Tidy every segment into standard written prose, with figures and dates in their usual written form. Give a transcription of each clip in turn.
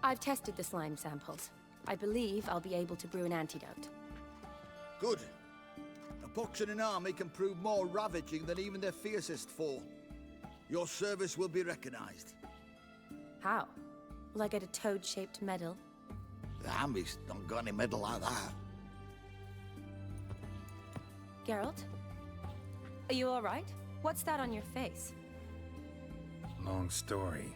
I've tested the slime samples. I believe I'll be able to brew an antidote. Good. A pox in an army can prove more ravaging than even their fiercest foe. Your service will be recognized. How? Will I get a toad-shaped medal? The army's not got any medal like that. Geralt? Are you alright? What's that on your face? Long story.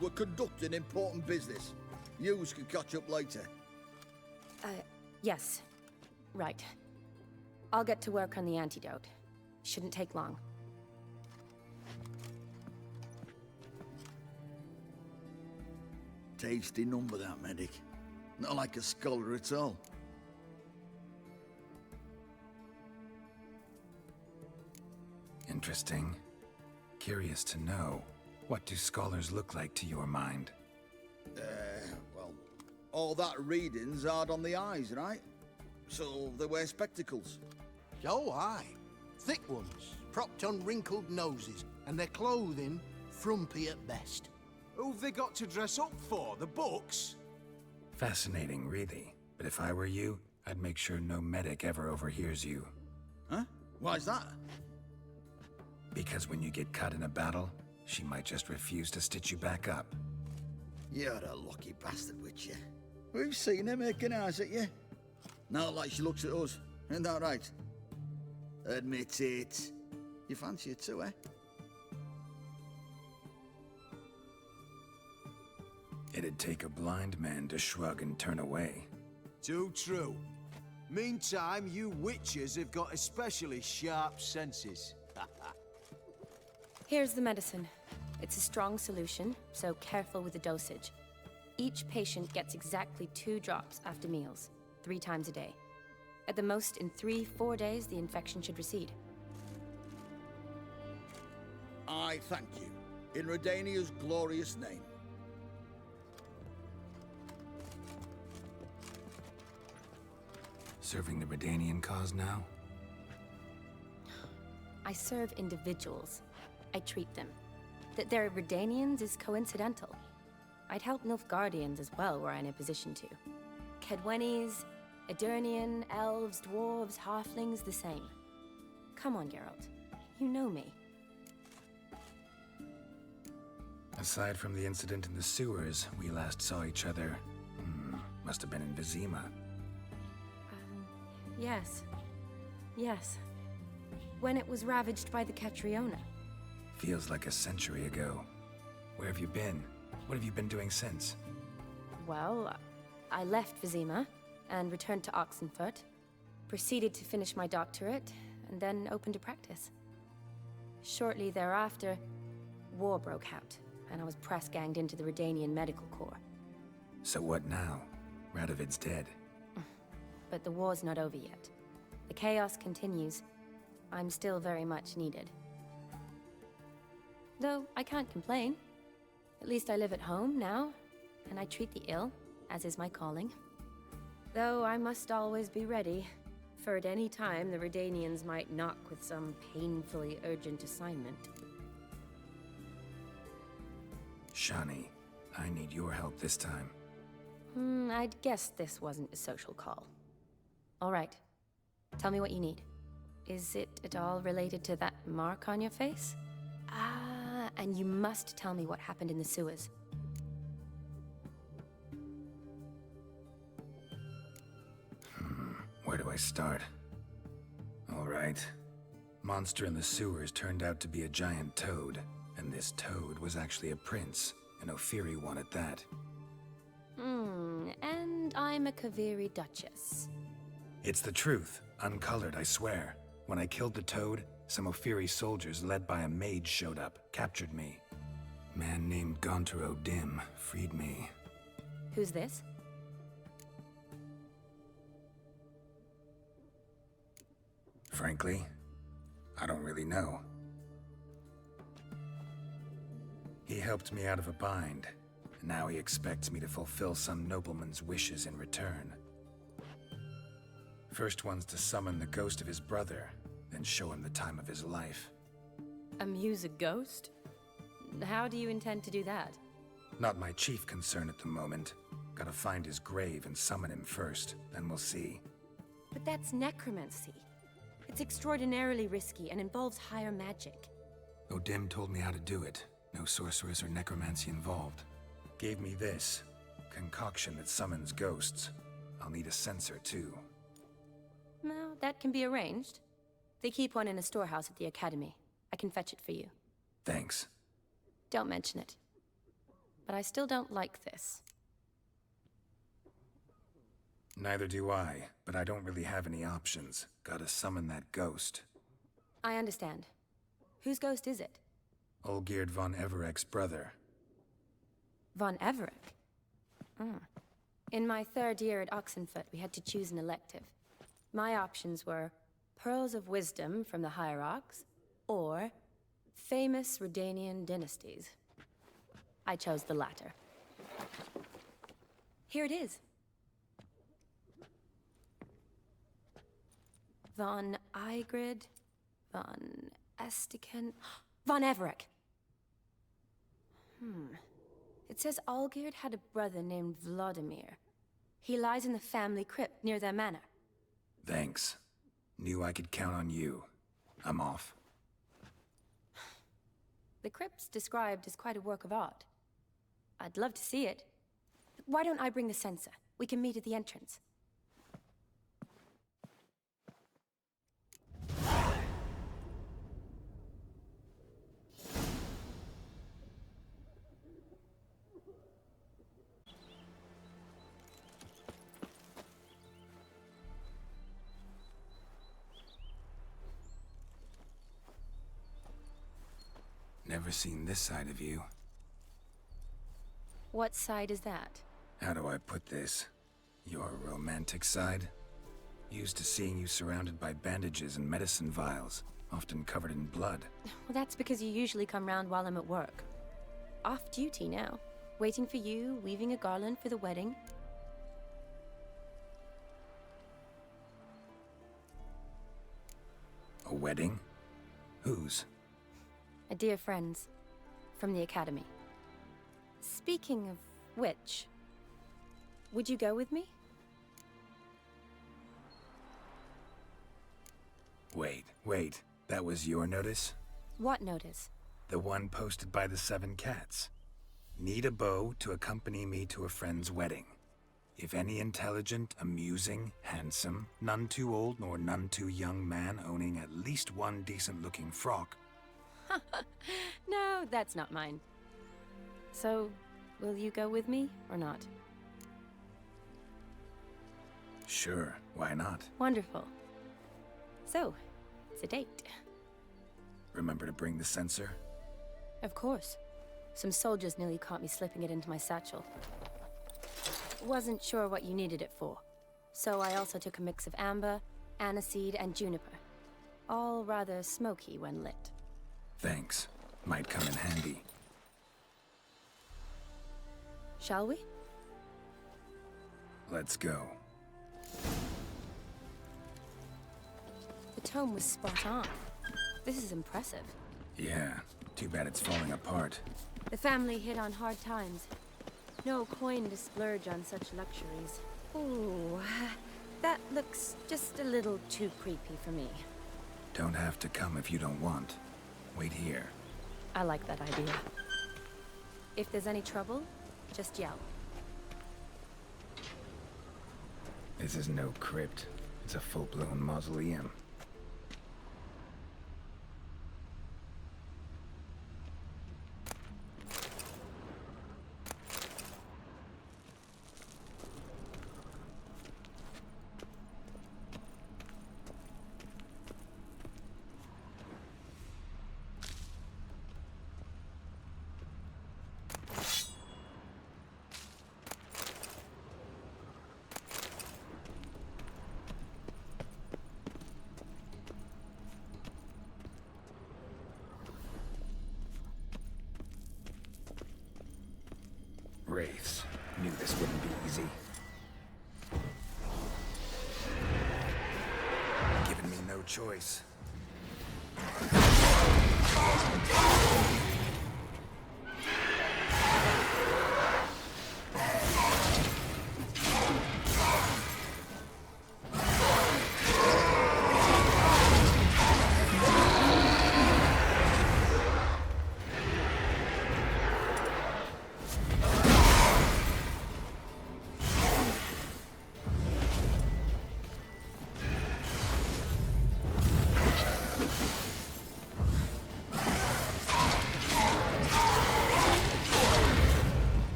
We're conducting important business. Yous can catch up later. Yes. Right. I'll get to work on the antidote. Shouldn't take long. Tasty number, that medic. Not like a scholar at all. Interesting. Curious to know, what do scholars look like to your mind? Well, all that reading's hard on the eyes, right? So they wear spectacles. Oh, aye. Thick ones, propped on wrinkled noses, and their clothing frumpy at best. Who've they got to dress up for? The books? Fascinating, really. But if I were you, I'd make sure no medic ever overhears you. Huh? Why's that? Because when you get cut in a battle, she might just refuse to stitch you back up. You're a lucky bastard, witch you. We've seen her making eyes at you. Not like she looks at us. Isn't that right? Admit it. You fancy her too, eh? It'd take a blind man to shrug and turn away. Too true. Meantime, you witches have got especially sharp senses. Here's the medicine. It's a strong solution, so careful with the dosage. Each patient gets exactly 2 drops after meals, 3 times a day. At the most, in 3-4 days, the infection should recede. I thank you. In Redania's glorious name. Serving the Redanian cause now? I serve individuals. I treat them. That they're Redanians is coincidental. I'd help Nilfgaardians as well were I in a position to. Kedwenis, Edirnian, elves, dwarves, halflings, the same. Come on, Geralt. You know me. Aside from the incident in the sewers, we last saw each other. Must have been in Vizima. Yes. Yes. When it was ravaged by the Catriona. Feels like a century ago. Where have you been? What have you been doing since? Well, I left Vizima and returned to Oxenfurt, proceeded to finish my doctorate, and then opened a practice. Shortly thereafter, war broke out, and I was press-ganged into the Redanian Medical Corps. So what now? Radovid's dead. But the war's not over yet. The chaos continues. I'm still very much needed. Though I can't complain. At least I live at home now, and I treat the ill, as is my calling. Though I must always be ready, for at any time the Redanians might knock with some painfully urgent assignment. Shani, I need your help this time. I'd guess this wasn't a social call. All right. Tell me what you need. Is it at all related to that mark on your face? Ah, and you must tell me what happened in the sewers. Where do I start? All right. Monster in the sewers turned out to be a giant toad, and this toad was actually a prince, an Ophiri one at that. And I'm a Kaviri Duchess. It's the truth, uncolored, I swear. When I killed the toad, some Ophiri soldiers led by a mage showed up, captured me. Man named Gontaro Dim freed me. Who's this? Frankly, I don't really know. He helped me out of a bind, and now he expects me to fulfill some nobleman's wishes in return. First one's to summon the ghost of his brother, then show him the time of his life. Amuse a ghost? How do you intend to do that? Not my chief concern at the moment. Gotta find his grave and summon him first, then we'll see. But that's necromancy. It's extraordinarily risky and involves higher magic. Odim told me how to do it. No sorceress or necromancy involved. Gave me this concoction that summons ghosts. I'll need a censer too. Well, that can be arranged. They keep one in a storehouse at the academy. I can fetch it for you. Thanks. Don't mention it. But I still don't like this. Neither do I, but I don't really have any options. Gotta summon that ghost. I understand. Whose ghost is it? Olgierd von Everec's brother. Von Everec? In my third year at Oxenfoot, we had to choose an elective. My options were Pearls of Wisdom from the Hierarchs, or famous Redanian dynasties. I chose the latter. Here it is. Von Igrid, von Estiken, von Everec. It says Olgierd had a brother named Vladimir. He lies in the family crypt near their manor. Thanks. Knew I could count on you. I'm off. The crypt's described as quite a work of art. I'd love to see it. Why don't I bring the censer? We can meet at the entrance. Never seen this side of you. What side is that? How do I put this? Your romantic side? Used to seeing you surrounded by bandages and medicine vials, often covered in blood. Well, that's because you usually come round while I'm at work. Off duty now. Waiting for you, weaving a garland for the wedding. A wedding? Whose? A dear friend's. From the academy. Speaking of which, would you go with me? Wait. That was your notice? What notice? The one posted by the 7 cats. Need a beau to accompany me to a friend's wedding. If any intelligent, amusing, handsome, none too old nor none too young man owning at least one decent-looking frock. No, that's not mine. So, will you go with me, or not? Sure, why not? Wonderful. So, it's a date. Remember to bring the censer? Of course. Some soldiers nearly caught me slipping it into my satchel. Wasn't sure what you needed it for. So I also took a mix of amber, aniseed, and juniper. All rather smoky when lit. Thanks. Might come in handy. Shall we? Let's go. The tome was spot on. This is impressive. Yeah, too bad it's falling apart. The family hit on hard times. No coin to splurge on such luxuries. Ooh, that looks just a little too creepy for me. Don't have to come if you don't want. Wait here. I like that idea. If there's any trouble, just yell. This is no crypt. It's a full-blown mausoleum. Wraiths. Knew this wouldn't be easy. Given me no choice.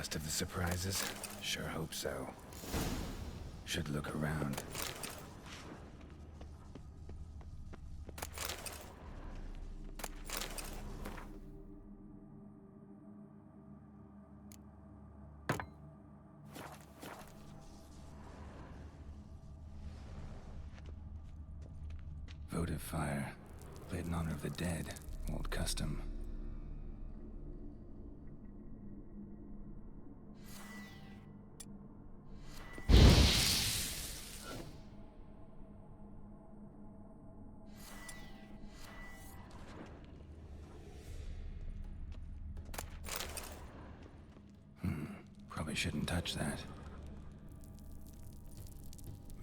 Last of the surprises? Sure hope so. Should look around. Votive fire. Lit in honor of the dead. Old custom. Probably shouldn't touch that.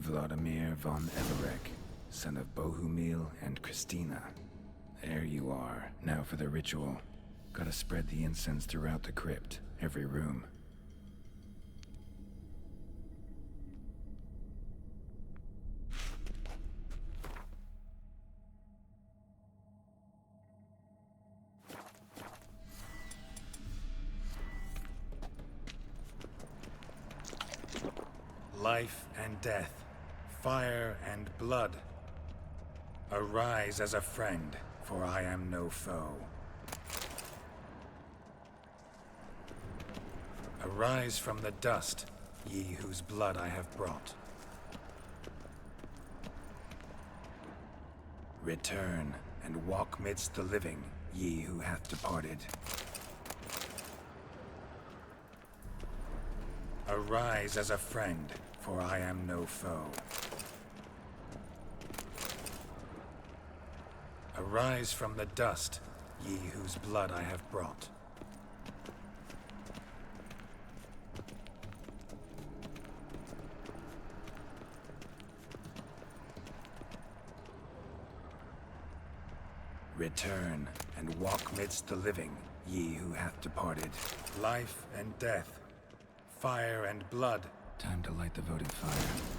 Vladimir von Everec, son of Bohumil and Christina. There you are. Now for the ritual. Gotta spread the incense throughout the crypt, every room. Life and death, fire and blood. Arise as a friend, for I am no foe. Arise from the dust, ye whose blood I have brought. Return and walk midst the living, ye who hath departed. Arise as a friend, for I am no foe. Arise from the dust, ye whose blood I have brought. Return and walk midst the living, ye who hath departed. Life and death, fire and blood. Time to light the votive fire.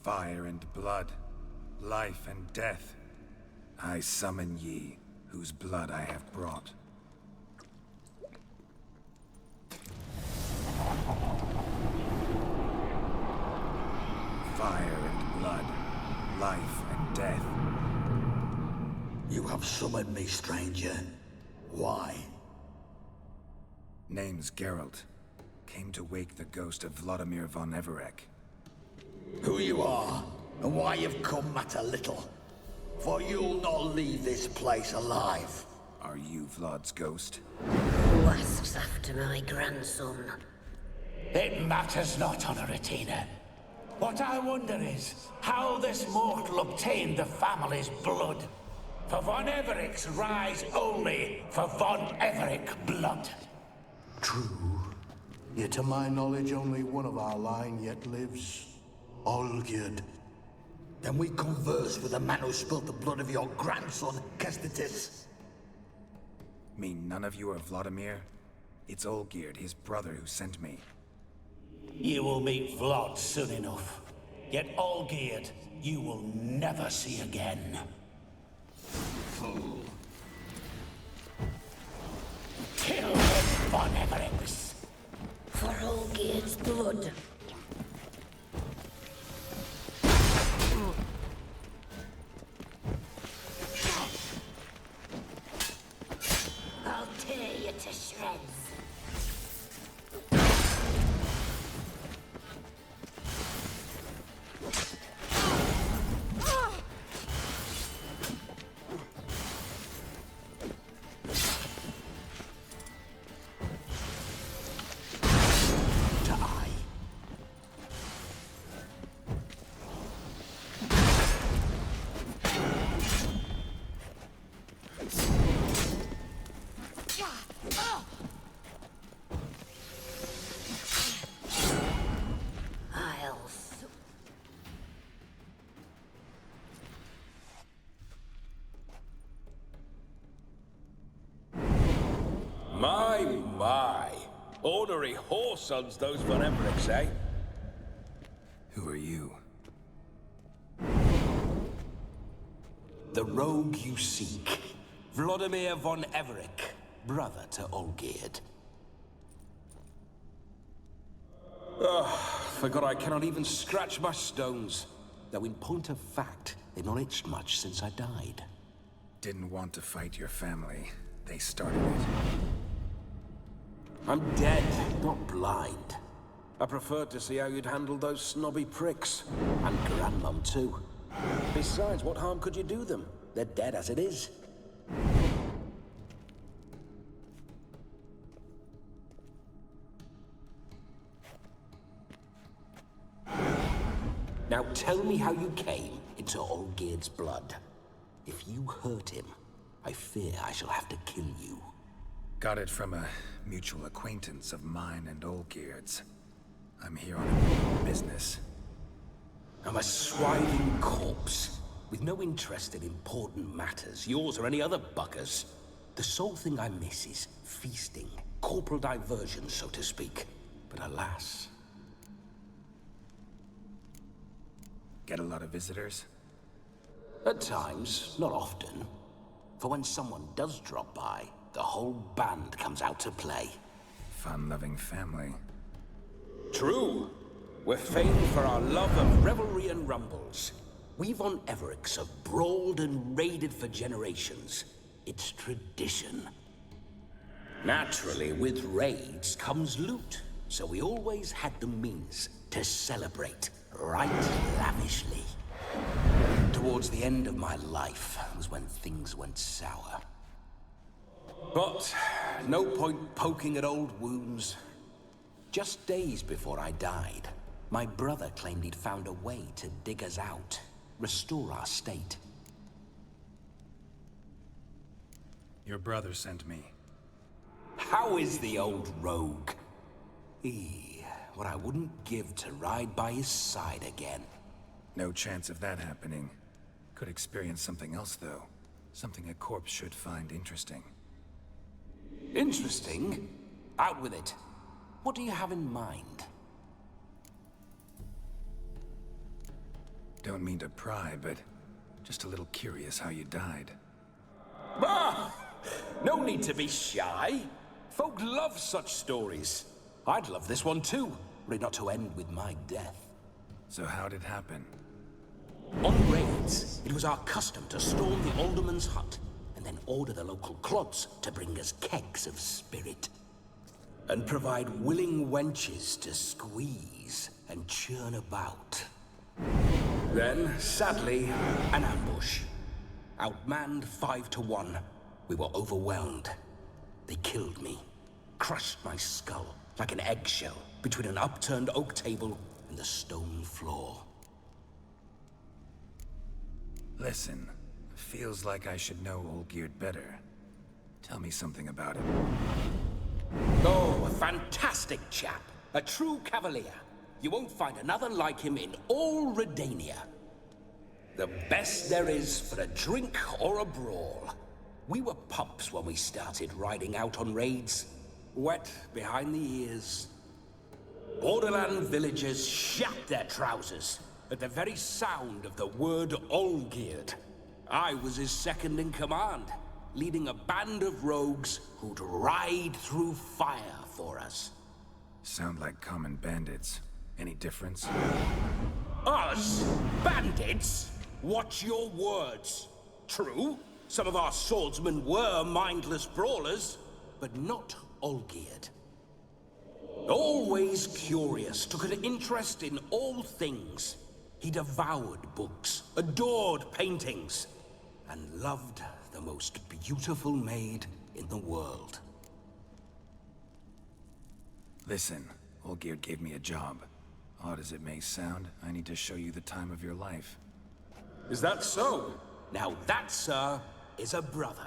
Fire and blood, life and death. I summon ye, whose blood I have brought. Fire and blood, life and death. You have summoned me, stranger. Why? Name's Geralt. Came to wake the ghost of Vladimir von Everec. Who you are, and why you've come matter little. For you'll not leave this place alive. Are you Vlad's ghost? Who asks after my grandson? It matters not, Honoratina. What I wonder is how this mortal obtained the family's blood. For von Everec's rise only for von Everec blood. True. Yet to my knowledge, only one of our line yet lives. Olgierd. Then we converse with the man who spilt the blood of your grandson, Kestitis. Mean none of you are Vladimir? It's Olgierd, his brother, who sent me. You will meet Vlad soon enough. Yet Olgierd, you will never see again. Fool. Kill him, von Everec. For Olgierd's blood. I'll tear you to shreds. My. Ornery whoresons those von Everecs, eh? Who are you? The rogue you seek. Vladimir von Everec, brother to Olgierd. Forgot I cannot even scratch my stones. Though in point of fact, they've not itched much since I died. Didn't want to fight your family. They started it. I'm dead, not blind. I preferred to see how you'd handle those snobby pricks. And Grandmum, too. Besides, what harm could you do them? They're dead as it is. Now tell me how you came into Olgierd's blood. If you hurt him, I fear I shall have to kill you. Got it from a mutual acquaintance of mine and Olgierd's. I'm here on business. I'm a swiving corpse, with no interest in important matters, yours or any other buggers. The sole thing I miss is feasting, corporal diversion, so to speak. But alas... Get a lot of visitors? At times, not often. For when someone does drop by, the whole band comes out to play. Fun-loving family. True. We're famed for our love of revelry and rumbles. We von Everecs have brawled and raided for generations. It's tradition. Naturally, with raids comes loot, so we always had the means to celebrate right lavishly. Towards the end of my life was when things went sour. But no point poking at old wounds. Just days before I died, my brother claimed he'd found a way to dig us out, restore our state. Your brother sent me. How is the old rogue? What I wouldn't give to ride by his side again. No chance of that happening. Could experience something else, though. Something a corpse should find interesting. Interesting? Out with it. What do you have in mind? Don't mean to pry, but just a little curious how you died. Ah! No need to be shy. Folk love such stories. I'd love this one too, were it not to end with my death. So how'd it happen? On raids, it was our custom to storm the alderman's hut, and then order the local clods to bring us kegs of spirit. And provide willing wenches to squeeze and churn about. Then, sadly, an ambush. Outmanned 5 to 1, we were overwhelmed. They killed me, crushed my skull like an eggshell between an upturned oak table and the stone floor. Listen, feels like I should know Olgierd better. Tell me something about him. Oh, a fantastic chap. A true cavalier. You won't find another like him in all Redania. The best there is for a drink or a brawl. We were pups when we started riding out on raids. Wet behind the ears. Borderland villagers shat their trousers at the very sound of the word Olgierd. I was his second in command, leading a band of rogues who'd ride through fire for us. Sound like common bandits. Any difference? Us? Bandits? Watch your words. True, some of our swordsmen were mindless brawlers, but not Olgierd. Always curious, took an interest in all things. He devoured books, adored paintings, and loved the most beautiful maid in the world. Listen, Olgierd gave me a job. Odd as it may sound, I need to show you the time of your life. Is that so? Now that, sir, is a brother.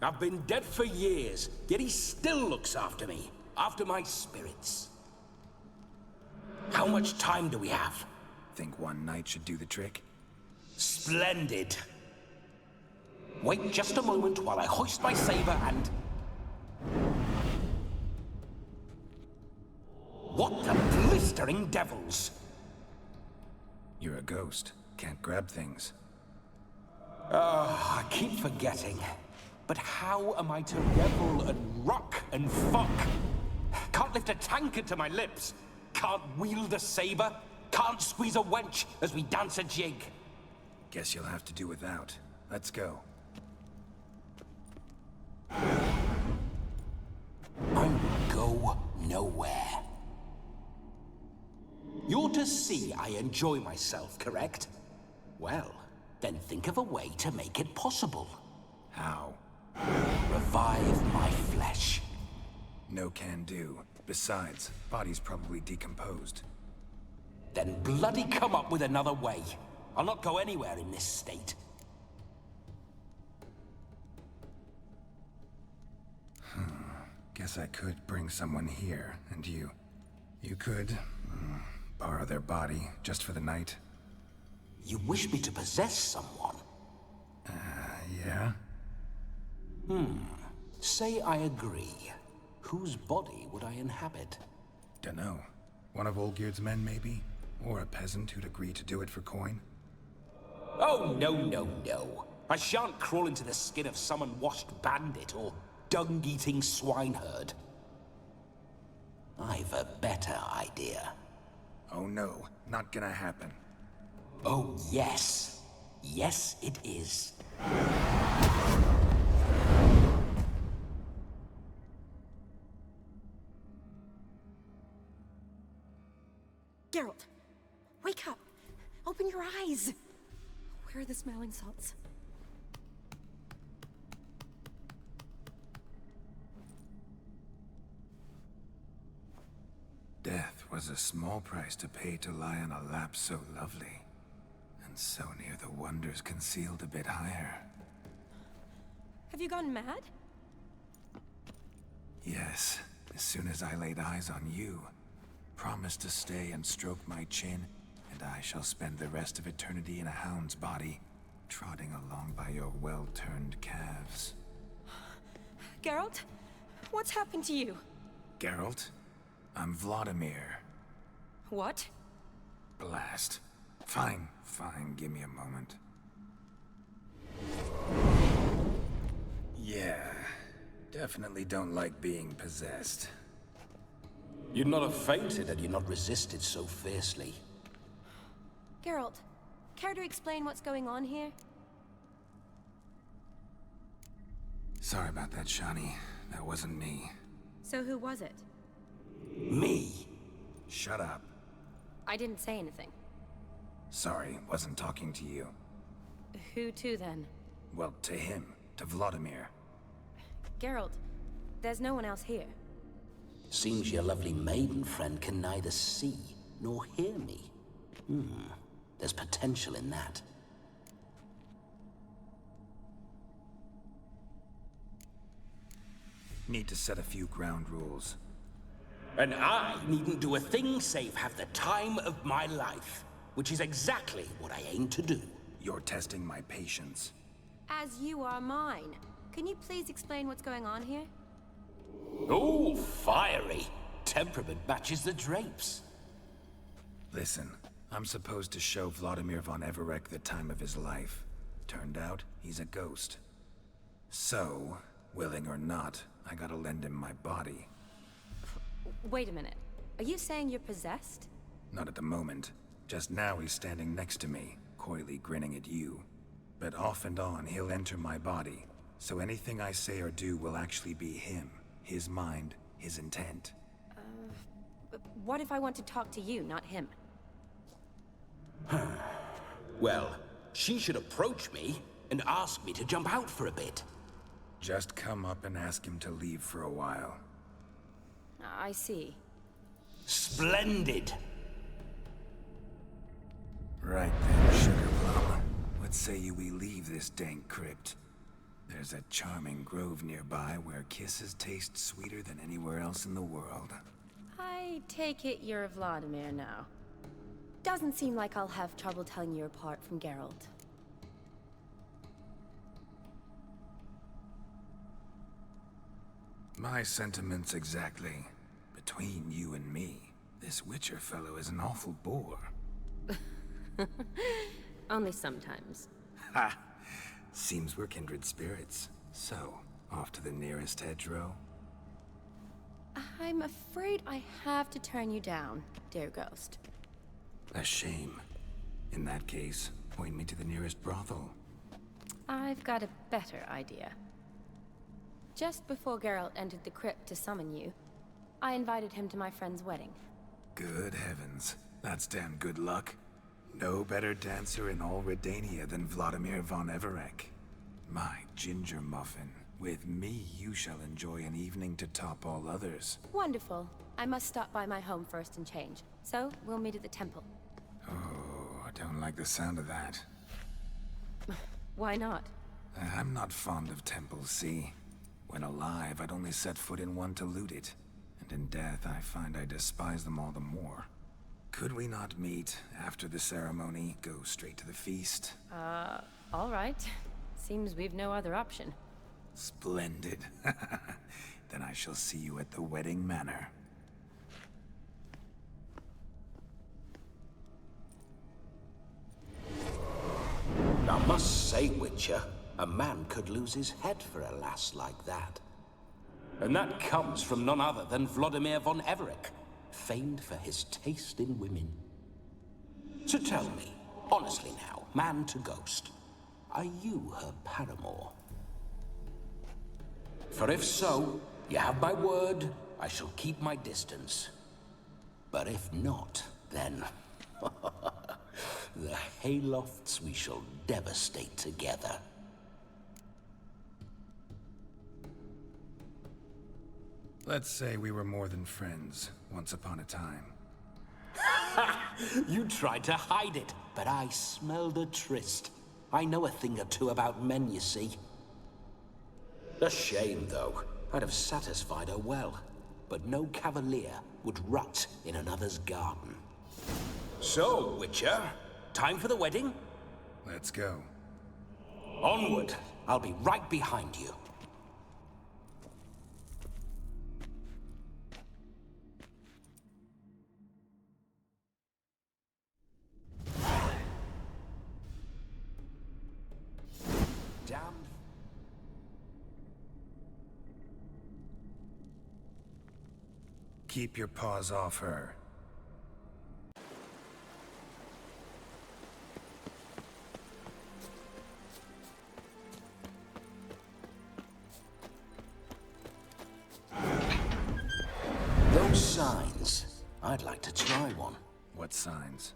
I've been dead for years, yet he still looks after me, after my spirits. How much time do we have? Think one night should do the trick? Splendid. Wait just a moment while I hoist my saber and... What the blistering devils? You're a ghost. Can't grab things. I keep forgetting. But how am I to revel and rock and fuck? Can't lift a tankard to my lips. Can't wield a saber. Can't squeeze a wench as we dance a jig. Guess you'll have to do without. Let's go. I will go nowhere. You're to see I enjoy myself, correct? Well, then think of a way to make it possible. How? Revive my flesh. No can do. Besides, body's probably decomposed. Then bloody come up with another way. I'll not go anywhere in this state. Guess I could bring someone here, and you could borrow their body just for the night. You wish me to possess someone? Yeah? Say I agree. Whose body would I inhabit? Dunno. One of Olgierd's men, maybe? Or a peasant who'd agree to do it for coin? Oh, no, no, no. I shan't crawl into the skin of some unwashed bandit or dung-eating swineherd. I've a better idea. Oh no, not gonna happen. Oh, yes. Yes, it is. Geralt, wake up. Open your eyes. Where are the smelling salts? Death was a small price to pay to lie on a lap so lovely, and so near the wonders concealed a bit higher. Have you gone mad? Yes, as soon as I laid eyes on you, promise to stay and stroke my chin, and I shall spend the rest of eternity in a hound's body, trotting along by your well-turned calves. Geralt, what's happened to you? Geralt? I'm Vladimir. What? Blast. Fine, fine, give me a moment. Yeah, definitely don't like being possessed. You'd not have fainted had you not resisted so fiercely. Geralt, care to explain what's going on here? Sorry about that, Shani. That wasn't me. So who was it? Me? Shut up. I didn't say anything. Sorry, wasn't talking to you. Who to then? Well, to him. To Vladimir. Geralt, there's no one else here. Seems your lovely maiden friend can neither see nor hear me. There's potential in that. Need to set a few ground rules. And I needn't do a thing save have the time of my life, which is exactly what I aim to do. You're testing my patience. As you are mine. Can you please explain what's going on here? Oh, fiery. Temperament matches the drapes. Listen, I'm supposed to show Vladimir von Everec the time of his life. Turned out, he's a ghost. So, willing or not, I gotta lend him my body. Wait a minute. Are you saying you're possessed? Not at the moment. Just now he's standing next to me, coyly grinning at you. But off and on, he'll enter my body. So anything I say or do will actually be him. His mind, his intent. What if I want to talk to you, not him? Well, she should approach me and ask me to jump out for a bit. Just come up and ask him to leave for a while. I see. Splendid! Right then, Sugar Plum. What say you we leave this dank crypt? There's a charming grove nearby where kisses taste sweeter than anywhere else in the world. I take it you're Vladimir now. Doesn't seem like I'll have trouble telling you apart from Geralt. My sentiments exactly. Between you and me, this Witcher fellow is an awful bore. Only sometimes. Ha! Seems we're kindred spirits. So, off to the nearest hedgerow? I'm afraid I have to turn you down, dear ghost. A shame. In that case, point me to the nearest brothel. I've got a better idea. Just before Geralt entered the crypt to summon you, I invited him to my friend's wedding. Good heavens. That's damn good luck. No better dancer in all Redania than Vladimir von Everec. My ginger muffin. With me, you shall enjoy an evening to top all others. Wonderful. I must stop by my home first and change. So, we'll meet at the temple. Oh, I don't like the sound of that. Why not? I'm not fond of temples, see? When alive, I'd only set foot in one to loot it. And in death, I find I despise them all the more. Could we not meet after the ceremony, go straight to the feast? All right. Seems we've no other option. Splendid. Then I shall see you at the wedding manor. I must say, Witcher, a man could lose his head for a lass like that. And that comes from none other than Vladimir von Everec, famed for his taste in women. So tell me, honestly now, man to ghost, are you her paramour? For if so, you have my word, I shall keep my distance. But if not, then... the haylofts we shall devastate together. Let's say we were more than friends, once upon a time. You tried to hide it, but I smelled a tryst. I know a thing or two about men, you see. A shame, though. I'd have satisfied her well. But no cavalier would rut in another's garden. So, Witcher, time for the wedding? Let's go. Onward. I'll be right behind you. Keep your paws off her. Those signs. I'd like to try one. What signs?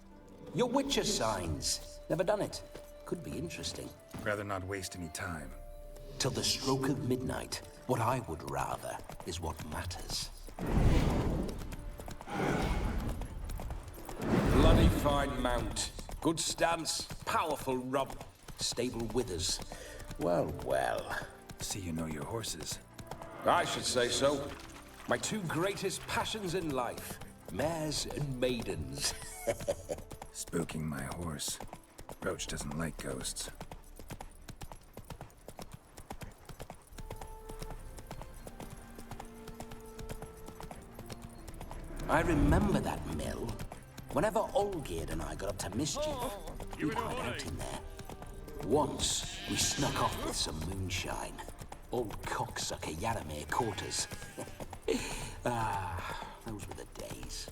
Your Witcher signs. Never done it. Could be interesting. Rather not waste any time. Till the stroke of midnight, what I would rather is what matters. Bloody fine mount. Good stance, powerful rump, Stable withers. Well, well. See you know your horses. I should say so. My two greatest passions in life. Mares and maidens. Spooking my horse. Roach doesn't like ghosts. I remember that mill. Whenever Olgierd and I got up to mischief, we'd hide out in there. Once, we snuck off with some moonshine. Old cocksucker Yaramir caught us. Those were the days.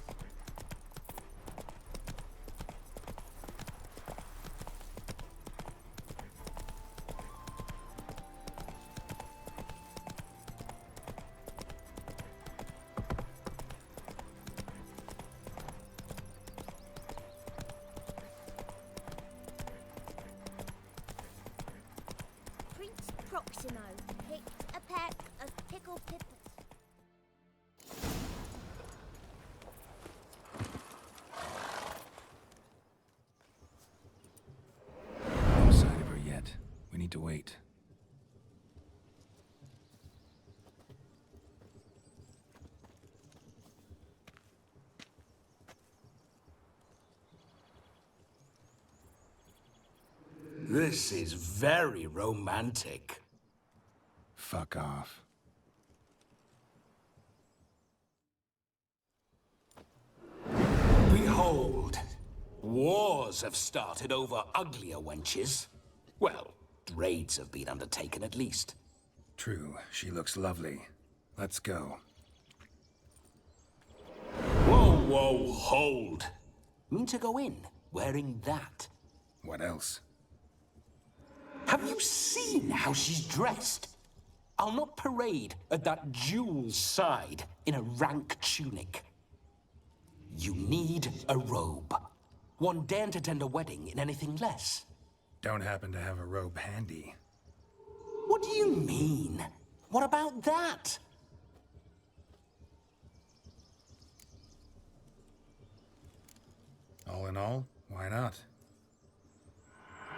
Prince Proximo picked a pack of pickled peppers. No sign of her yet. We need to wait. This is very romantic. Fuck off. Behold, wars have started over uglier wenches. Well, raids have been undertaken at least. True, she looks lovely. Let's go. Whoa, whoa, hold. Mean to go in wearing that? What else? Have you seen how she's dressed? I'll not parade at that jewel's side in a rank tunic. You need a robe. One daren't attend a wedding in anything less. Don't happen to have a robe handy. What do you mean? What about that? All in all, why not?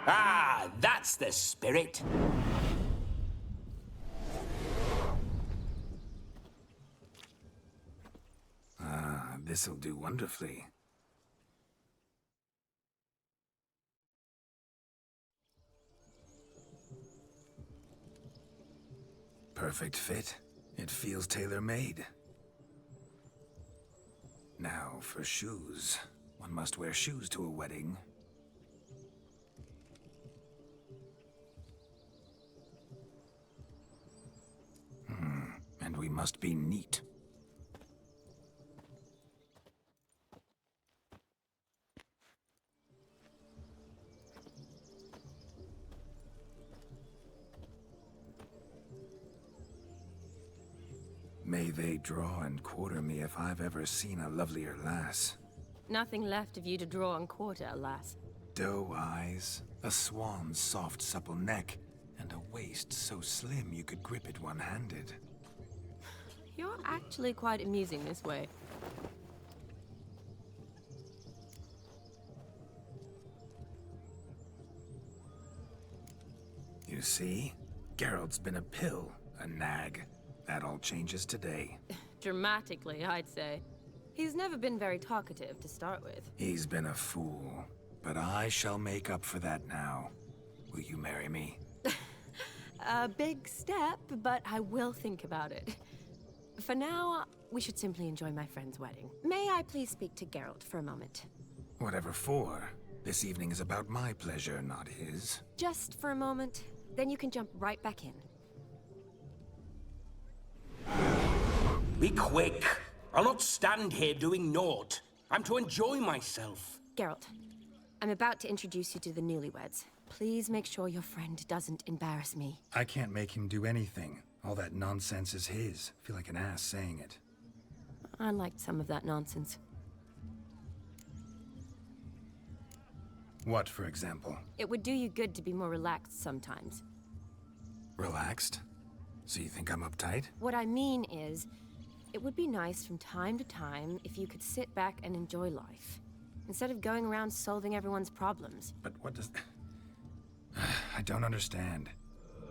Ah, that's the spirit. This'll do wonderfully. Perfect fit. It feels tailor-made. Now for shoes. One must wear shoes to a wedding. And we must be neat. May they draw and quarter me if I've ever seen a lovelier lass. Nothing left of you to draw and quarter, alas. Doe eyes, a swan's soft supple neck, and a waist so slim you could grip it one-handed. You're actually quite amusing this way. You see? Geralt's been a pill, a nag. That all changes today. Dramatically, I'd say. He's never been very talkative to start with. He's been a fool, but I shall make up for that now. Will you marry me? A big step, but I will think about it. For now, we should simply enjoy my friend's wedding. May I please speak to Geralt for a moment? Whatever for. This evening is about my pleasure, not his. Just for a moment, then you can jump right back in. Be quick. I'll not stand here doing naught. I'm to enjoy myself. Geralt, I'm about to introduce you to the newlyweds. Please make sure your friend doesn't embarrass me. I can't make him do anything. All that nonsense is his. I feel like an ass saying it. I liked some of that nonsense. What, for example? It would do you good to be more relaxed sometimes. Relaxed? So you think I'm uptight? What I mean is, it would be nice from time to time if you could sit back and enjoy life, instead of going around solving everyone's problems. But what does... I don't understand.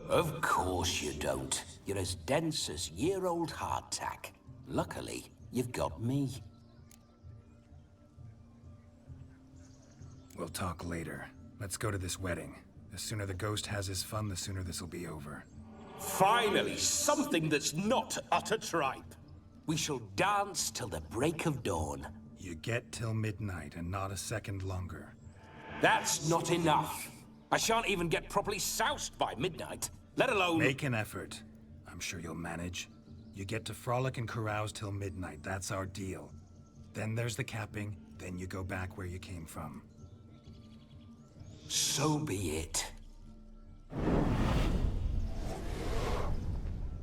Of course you don't. You're as dense as year-old hardtack. Luckily, you've got me. We'll talk later. Let's go to this wedding. The sooner the ghost has his fun, the sooner this'll be over. Finally, something that's not utter tripe. We shall dance till the break of dawn. You get till midnight and not a second longer. That's not enough. I shan't even get properly soused by midnight, let alone... Make an effort. I'm sure you'll manage. You get to frolic and carouse till midnight, that's our deal. Then there's the capping, then you go back where you came from. So be it.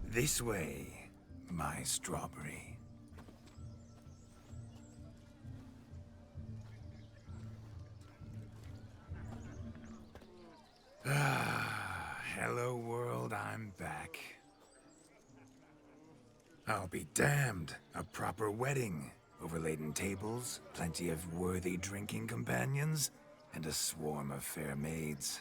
This way, my strawberry. Hello world, I'm back. I'll be damned. A proper wedding. Overladen tables, plenty of worthy drinking companions, and a swarm of fair maids.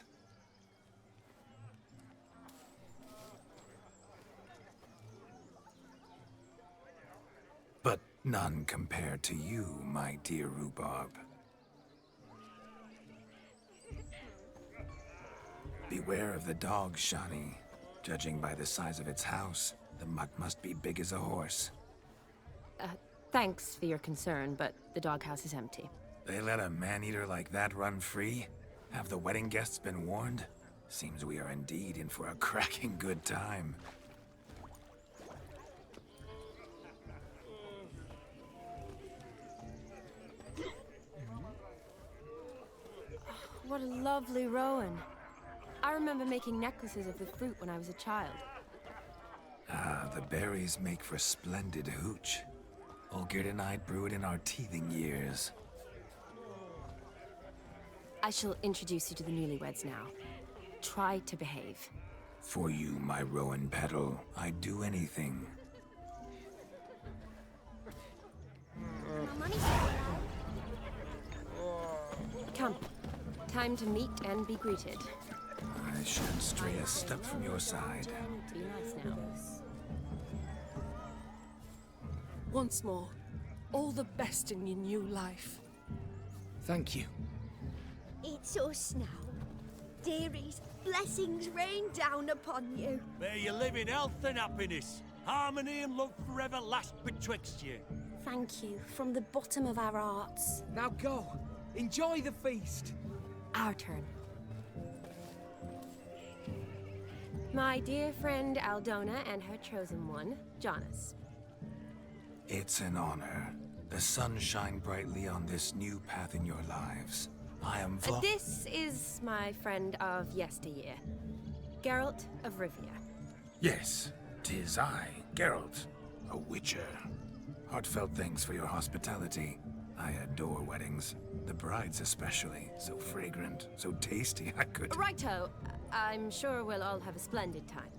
But none compared to you, my dear rhubarb. Beware of the dog, Shani. Judging by the size of its house, the mutt must be big as a horse. Thanks for your concern, but the doghouse is empty. They let a man-eater like that run free? Have the wedding guests been warned? Seems we are indeed in for a cracking good time. What a lovely rowan. I remember making necklaces of the fruit when I was a child. Ah, the berries make for splendid hooch. Olgierd and I brew it in our teething years. I shall introduce you to the newlyweds now. Try to behave. For you, my rowan petal, I'd do anything. My money's Come. Time to meet and be greeted. I shan't stray a step from your side. Be nice now. Once more, all the best in your new life. Thank you. It's us now. Dearies, blessings rain down upon you. May you live in health and happiness. Harmony and love forever last betwixt you. Thank you from the bottom of our hearts. Now go. Enjoy the feast. Our turn. My dear friend Aldona and her chosen one, Jonas. It's an honor. The sun shine brightly on this new path in your lives. I am This is my friend of yesteryear, Geralt of Rivia. Yes, 'tis I, Geralt, a witcher. Heartfelt thanks for your hospitality. I adore weddings. The brides especially. So fragrant, so tasty, I could... Righto. I'm sure we'll all have a splendid time.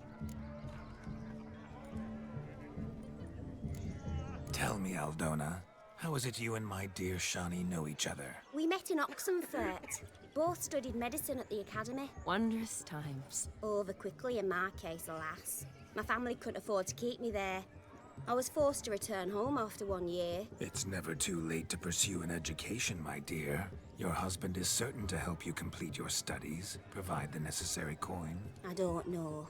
Tell me, Aldona, how is it you and my dear Shani know each other? We met in Oxenfurt. Both studied medicine at the academy. Wondrous times. Over quickly in my case, alas. My family couldn't afford to keep me there. I was forced to return home after 1 year. It's never too late to pursue an education, my dear. Your husband is certain to help you complete your studies, provide the necessary coin. I don't know.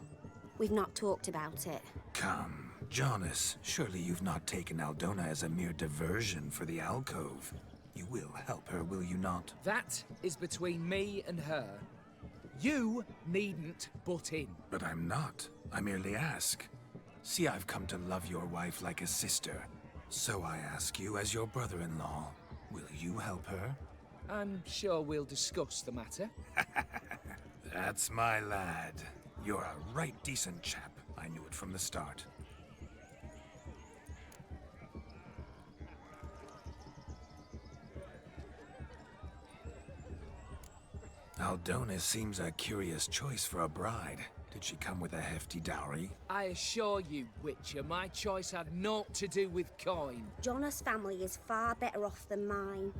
We've not talked about it. Come, Jonas, surely you've not taken Aldona as a mere diversion for the alcove. You will help her, will you not? That is between me and her. You needn't butt in. But I'm not. I merely ask. See, I've come to love your wife like a sister. So I ask you, as your brother-in-law, will you help her? I'm sure we'll discuss the matter. That's my lad. You're a right decent chap. I knew it from the start. Aldona seems a curious choice for a bride. Did she come with a hefty dowry? I assure you, Witcher, my choice had naught to do with coin. Jonas' family is far better off than mine.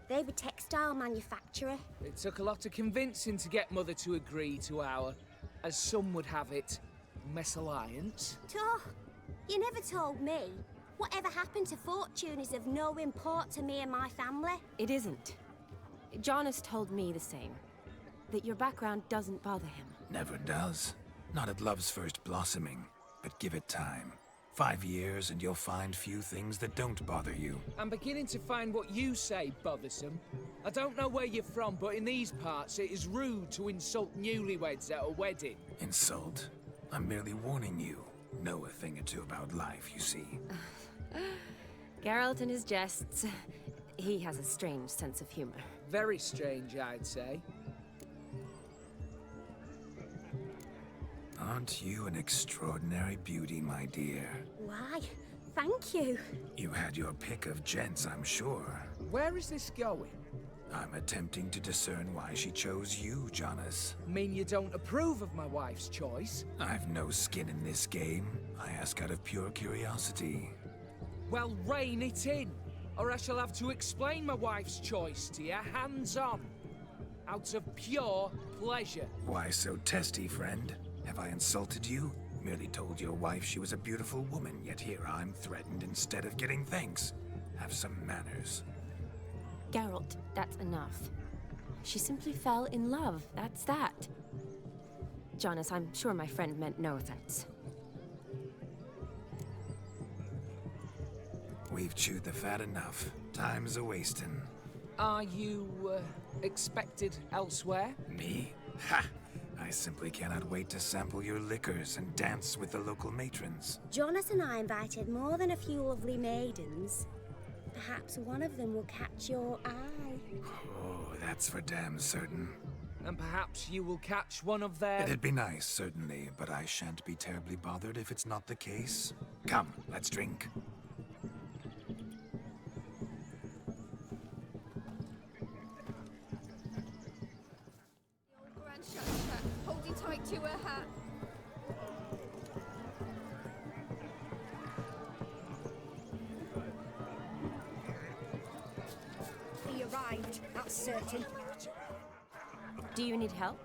They're a textile manufacturer. It took a lot of convincing to get Mother to agree to our, as some would have it, mesalliance. Oh, you never told me. Whatever happened to fortune is of no import to me and my family. It isn't. Jonas told me the same. That your background doesn't bother him. Never does. Not at love's first blossoming. But give it time. 5 years and you'll find few things that don't bother you. I'm beginning to find what you say bothersome. I don't know where you're from, but in these parts it is rude to insult newlyweds at a wedding. Insult? I'm merely warning you. Know a thing or two about life, you see. Geralt and his jests. He has a strange sense of humor. Very strange, I'd say. Aren't you an extraordinary beauty, my dear? Why, thank you. You had your pick of gents, I'm sure. Where is this going? I'm attempting to discern why she chose you, Jonas. Mean you don't approve of my wife's choice? I've no skin in this game. I ask out of pure curiosity. Well, rein it in, or I shall have to explain my wife's choice to you hands-on. Out of pure pleasure. Why so testy, friend? Have I insulted you? Merely told your wife she was a beautiful woman, yet here I'm threatened instead of getting thanks. Have some manners. Geralt, that's enough. She simply fell in love, that's that. Jonas, I'm sure my friend meant no offense. We've chewed the fat enough. Time's a-wasting. Are you, expected elsewhere? Me? Ha! I simply cannot wait to sample your liquors and dance with the local matrons. Jonas and I invited more than a few lovely maidens. Perhaps one of them will catch your eye. Oh, that's for damn certain. And perhaps you will catch one of their... It'd be nice, certainly, but I shan't be terribly bothered if it's not the case. Come, let's drink. Holding tight to her hat. He arrived, that's certain. Do you need help?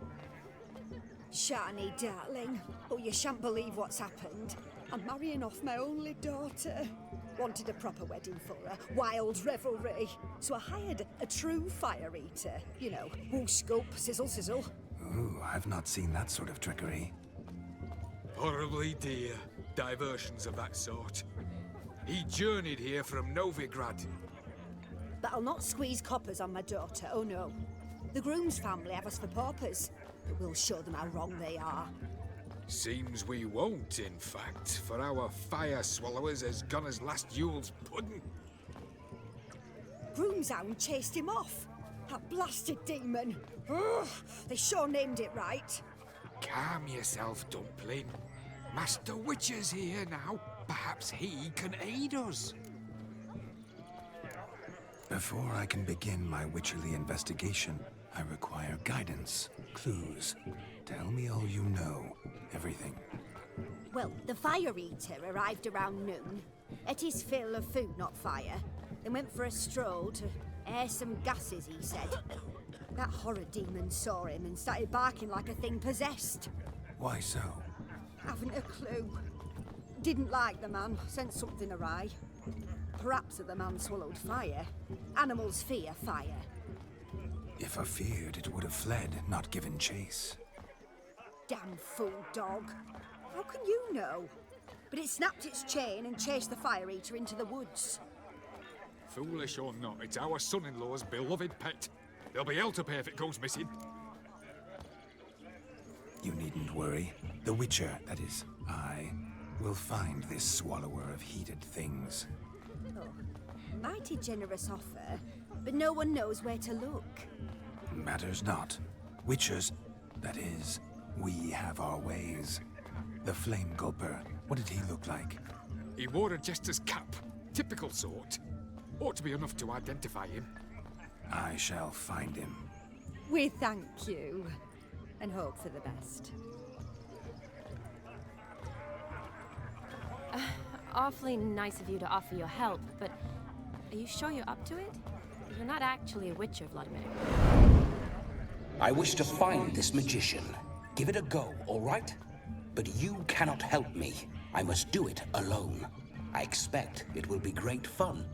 Shani, darling. Oh, you shan't believe what's happened. I'm marrying off my only daughter. Wanted a proper wedding for her, wild revelry. So I hired a true fire eater. You know, whoosh, scoop, sizzle, sizzle. Ooh, I've not seen that sort of trickery. Horribly dear diversions of that sort. He journeyed here from Novigrad. But I'll not squeeze coppers on my daughter, oh no. The groom's family have us for paupers, but we'll show them how wrong they are. Seems we won't, in fact, for our fire swallowers has gone as last Yule's pudding. Groom's hound chased him off. That blasted demon. Ugh, they sure named it right. Calm yourself, Dumpling. Master Witcher's here now. Perhaps he can aid us. Before I can begin my witcherly investigation, I require guidance, clues. Tell me all you know. Everything. Well, the fire eater arrived around noon. Ate his fill of food, not fire. Then went for a stroll to air some gases, he said. That horror demon saw him and started barking like a thing possessed. Why so? Haven't a clue. Didn't like the man, sent something awry. Perhaps the man swallowed fire. Animals fear fire. If I feared, it would have fled, not given chase. Damn fool dog. How can you know? But it snapped its chain and chased the fire eater into the woods. Foolish or not, it's our son-in-law's beloved pet. There'll be hell to pay if it goes missing. You needn't worry. The Witcher, that is, I, will find this swallower of heated things. Oh, mighty generous offer, but no one knows where to look. Matters not. Witchers, that is, we have our ways. The Flame Gulper, what did he look like? He wore a jester's cap. Typical sort. Ought to be enough to identify him. I shall find him. We thank you, and hope for the best. Awfully nice of you to offer your help, but are you sure you're up to it? You're not actually a witcher, Vladimir. I wish to find this magician. Give it a go, all right? But you cannot help me. I must do it alone. I expect it will be great fun.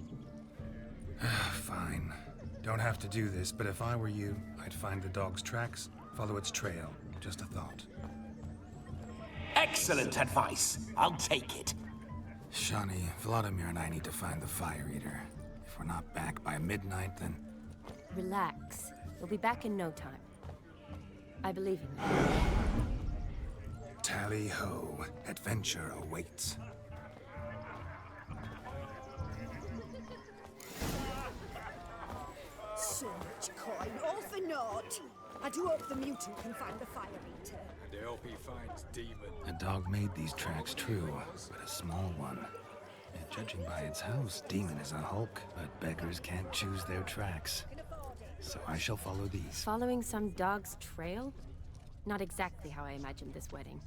Fine. Don't have to do this, but if I were you, I'd find the dog's tracks, follow its trail. Just a thought. Excellent advice. I'll take it. Shani, Vladimir and I need to find the Fire Eater. If we're not back by midnight, then... Relax. We'll be back in no time. I believe in you. Tally-ho. Adventure awaits. So much coin, all for naught. I do hope the mutant can find the Fire Eater. And I hope he finds Demon. A dog made these tracks true, but a small one. And judging by its house, Demon is a hulk, but beggars can't choose their tracks. So I shall follow these. Following some dog's trail? Not exactly how I imagined this wedding.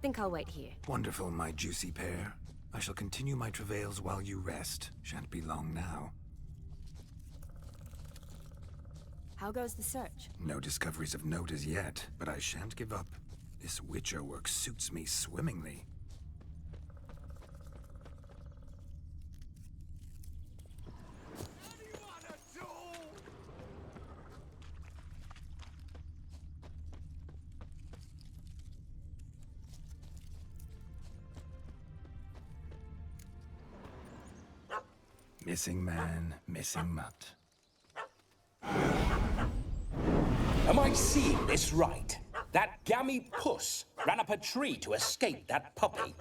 Think I'll wait here. Wonderful, my juicy pair. I shall continue my travails while you rest. Shan't be long now. How goes the search? No discoveries of note as yet, but I shan't give up. This Witcher work suits me swimmingly. Missing man, missing mutt. Am I seeing this right? That gammy puss ran up a tree to escape that puppy.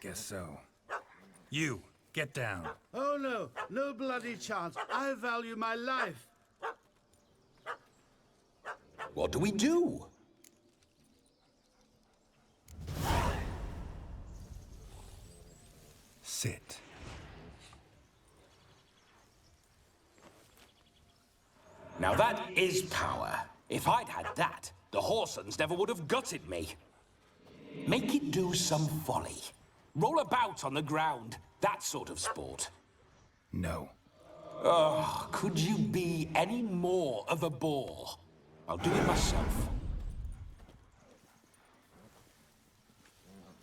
Guess so. You, get down. Oh no, no bloody chance. I value my life. What do we do? Sit. Now that is power. If I'd had that, the Horsons never would have gutted me. Make it do some folly. Roll about on the ground. That sort of sport. No. Oh, could you be any more of a bore? I'll do it myself.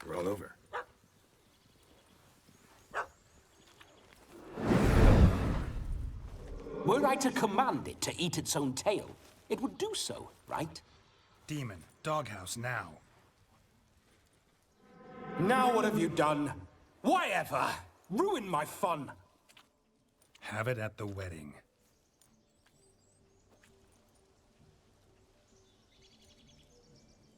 Roll over. Were I to command it to eat its own tail, it would do so, right? Demon, doghouse now. Now what have you done? Why ever? Ruin my fun. Have it at the wedding.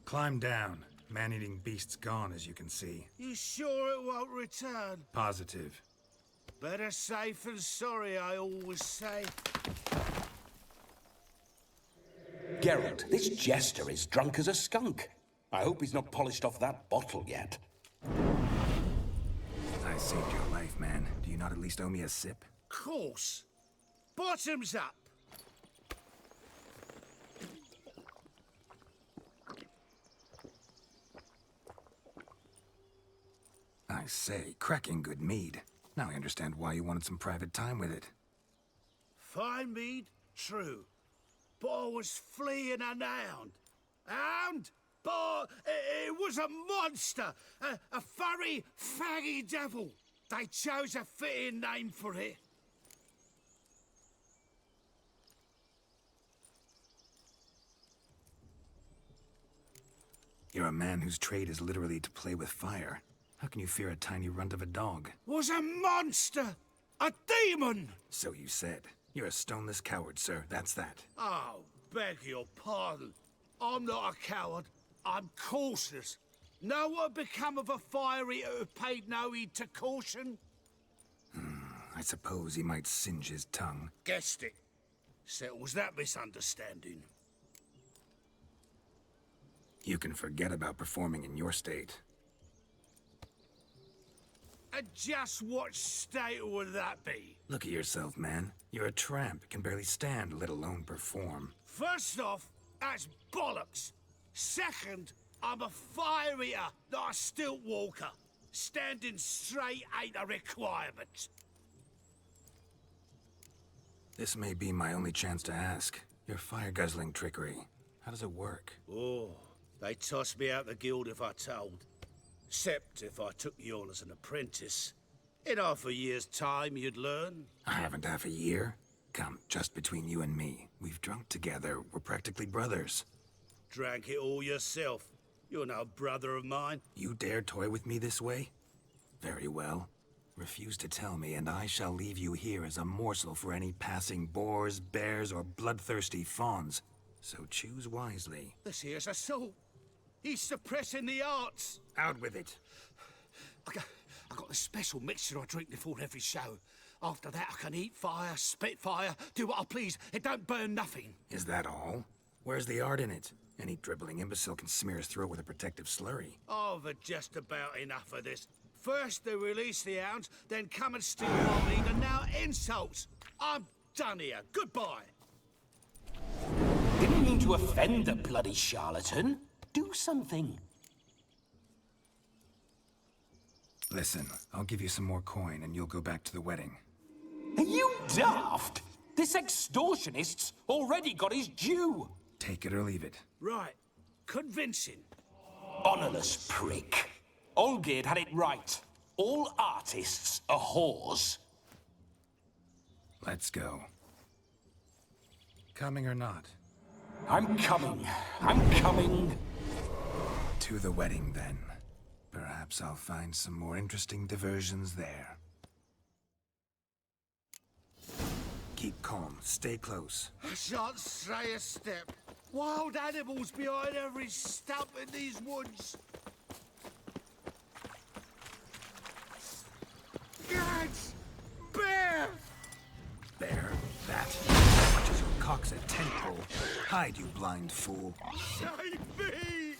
Climb down. Man-eating beast's gone, as you can see. You sure it won't return? Positive. Better safe than sorry, I always say. Geralt, this jester is drunk as a skunk. I hope he's not polished off that bottle yet. I saved your life, man. Do you not at least owe me a sip? Course. Bottoms up. I say, cracking good mead. Now I understand why you wanted some private time with it. Fine mead, true. But I was fleeing an hound. Hound? But it was a monster. A furry, faggy devil. They chose a fitting name for it. You're a man whose trade is literally to play with fire. How can you fear a tiny runt of a dog? Was a monster! A demon! So you said. You're a stoneless coward, sir. That's that. Oh, beg your pardon. I'm not a coward. I'm cautious. Know what had become of a fire eater who paid no heed to caution? I suppose he might singe his tongue. Guessed it. Settles that misunderstanding. You can forget about performing in your state. And just what state would that be? Look at yourself, man. You're a tramp, can barely stand, let alone perform. First off, that's bollocks. Second, I'm a fire eater, not a stilt walker. Standing straight ain't a requirement. This may be my only chance to ask. Your fire-guzzling trickery, how does it work? Oh, they'd toss me out the guild if I told. Except if I took you on as an apprentice. In half a year's time, you'd learn. I haven't half a year. Come, just between you and me. We've drunk together. We're practically brothers. Drank it all yourself. You're no brother of mine. You dare toy with me this way? Very well. Refuse to tell me, and I shall leave you here as a morsel for any passing boars, bears, or bloodthirsty fawns. So choose wisely. This here's assault. He's suppressing the arts. Out with it. I got a special mixture I drink before every show. After that, I can eat fire, spit fire, do what I please. It don't burn nothing. Is that all? Where's the art in it? Any dribbling imbecile can smear his throat with a protective slurry. I've had just about enough of this. First they release the hounds, then come and steal my meat, and now insults. I'm done here. Goodbye. Didn't mean to offend the bloody charlatan. Do something. Listen, I'll give you some more coin and you'll go back to the wedding. Are you daft? This extortionist's already got his due. Take it or leave it. Right. Convincing. Honourless prick. Olgierd had it right. All artists are whores. Let's go. Coming or not? I'm coming. I'm coming. To the wedding, then. Perhaps I'll find some more interesting diversions there. Keep calm. Stay close. I shan't stray a step. Wild animals behind every stump in these woods. Gads! Bear! Bear? That? As much as your cock's a tentpole. Hide, you blind fool. Save me!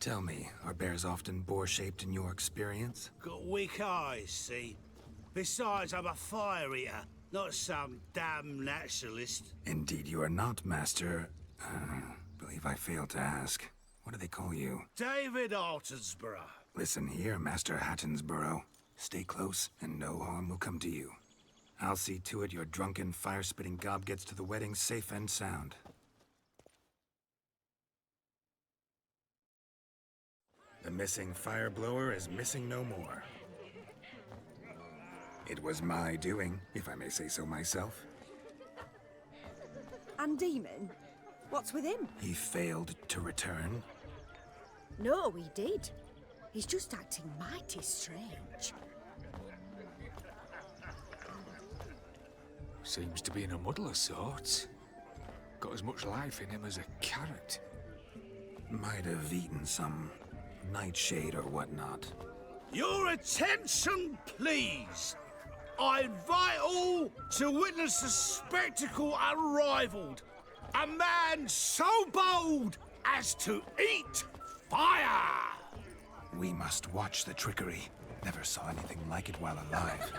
Tell me, are bears often boar-shaped in your experience? Got weak eyes, see? Besides, I'm a fire eater, not some damn naturalist. Indeed you are not, Master. Believe I failed to ask. What do they call you? David Altonsborough. Listen here, Master Hattonsborough. Stay close, and no harm will come to you. I'll see to it your drunken, fire-spitting gob gets to the wedding safe and sound. The missing fire blower is missing no more. It was my doing, if I may say so myself. And Demon? What's with him? He failed to return. No, he did. He's just acting mighty strange. Seems to be in a muddle of sorts. Got as much life in him as a carrot. Might have eaten some nightshade or whatnot. Your attention, please. I invite all to witness a spectacle unrivaled. A man so bold as to eat fire! We must watch the trickery. Never saw anything like it while alive.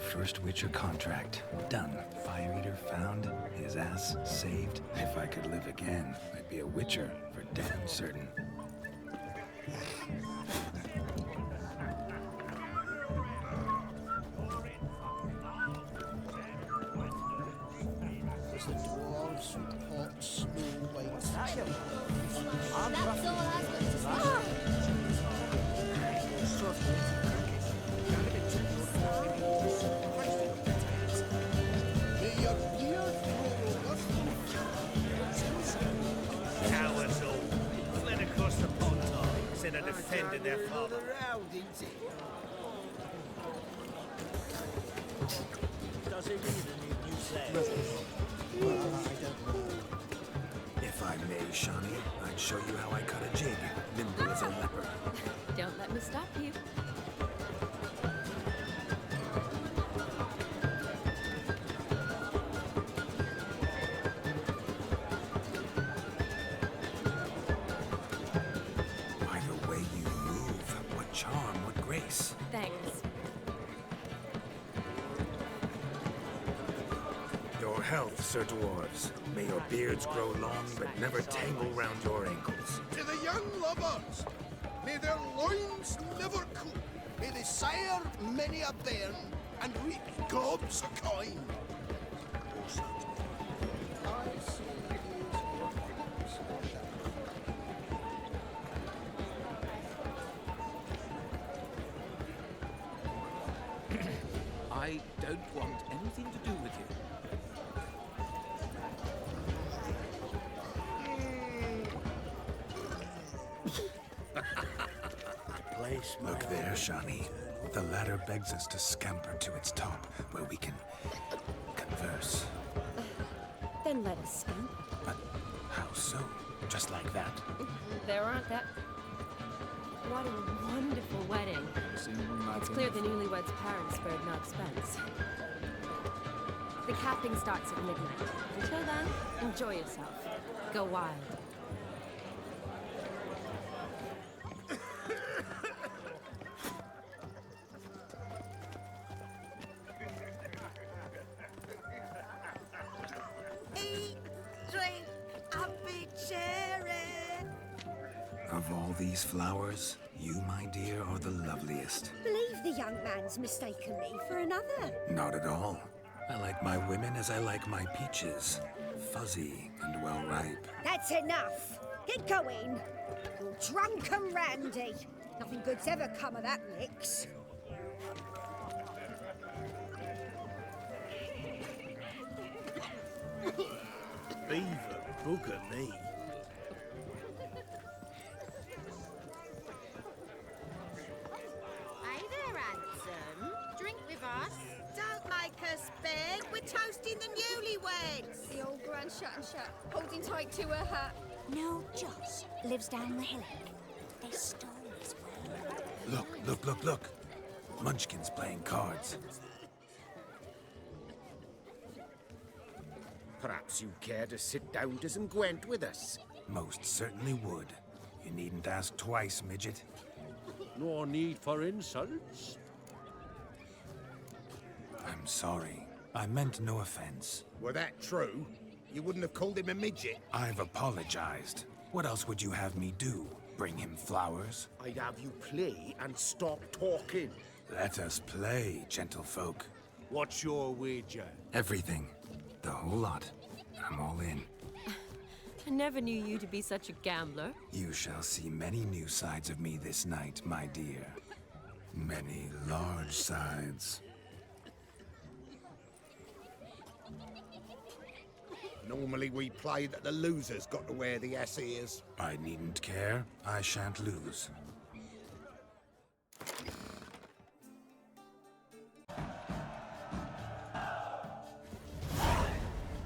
first Witcher contract. Done. Fire Eater found, his ass saved. If I could live again, I'd be a Witcher for damn certain. The dwarves, hot, small weights. That's all I've got to say. Cowards all. Fled across the pond instead of defending their father. Does he need a new sled? If I may, Shawnee, I'd show you how I cut a jig, nimble as a leopard. Don't let me stop you. By the way you move, what charm, what grace. Thanks. Your health, Sir Dwarves. May your beards grow long, but never tangle round your ankles. To the young lovers, may their loins never cool. May they sire many a bairn and reap gobs of coin. I don't want anything to do with you. Look there, Shawnee. The ladder begs us to scamper to its top, where we can converse. Then let us scamper. But how so? Just like that? There aren't that. What a wonderful wedding. It's clear the newlyweds' parents spared no expense. The capping starts at midnight. Until then, enjoy yourself. Go wild. Eat, drink, and be cheery. Of all these flowers, you, my dear, are the loveliest. Believe the young man's mistaken me for another. Not at all. I like my women as I like my peaches. Fuzzy and well ripe. That's enough. Get going. You're drunk and randy. Nothing good's ever come of that mix. Beaver bugger me. Hey there, handsome. Drink with us. Don't make us beg. We're toasting the newlyweds. The old grand shut and shut, holding tight to her hat. No, Joss lives down the hillock. They stole his way. Look. Munchkin's playing cards. Perhaps you care to sit down to some Gwent with us? Most certainly would. You needn't ask twice, midget. No need for insults. I'm sorry. I meant no offense. Were that true, you wouldn't have called him a midget. I've apologized. What else would you have me do? Bring him flowers? I'd have you play and stop talking. Let us play, gentlefolk. What's your wager? Everything. The whole lot. I'm all in. I never knew you to be such a gambler. You shall see many new sides of me this night, my dear. Many large sides. Normally we play that the loser's got to wear the ears. I needn't care. I shan't lose.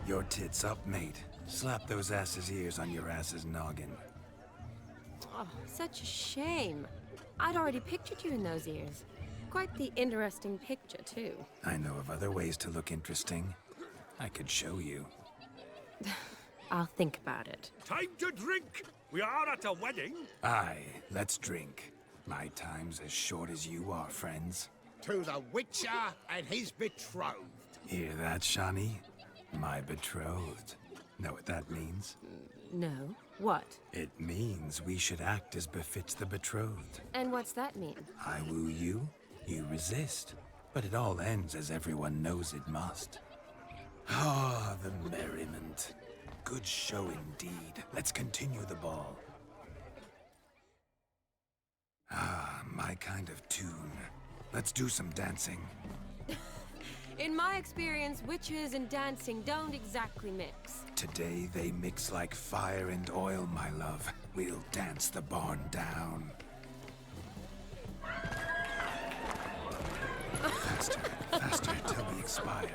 Your tits up, mate. Slap those asses' ears on your ass's noggin. Oh, such a shame. I'd already pictured you in those ears. Quite the interesting picture, too. I know of other ways to look interesting. I could show you. I'll think about it. Time to drink! We are at a wedding. Aye, let's drink. My time's as short as you are, friends. to the Witcher and his betrothed. Hear that, Shani? My betrothed. Know what that means? No. What? It means we should act as befits the betrothed. And what's that mean? I woo you, you resist. But it all ends as everyone knows it must. Ah, the merriment. Good show indeed. Let's continue the ball. Ah, my kind of tune. Let's do some dancing. In my experience, witches and dancing don't exactly mix. Today they mix like fire and oil, my love. We'll dance the barn down. Faster, faster, till we expire.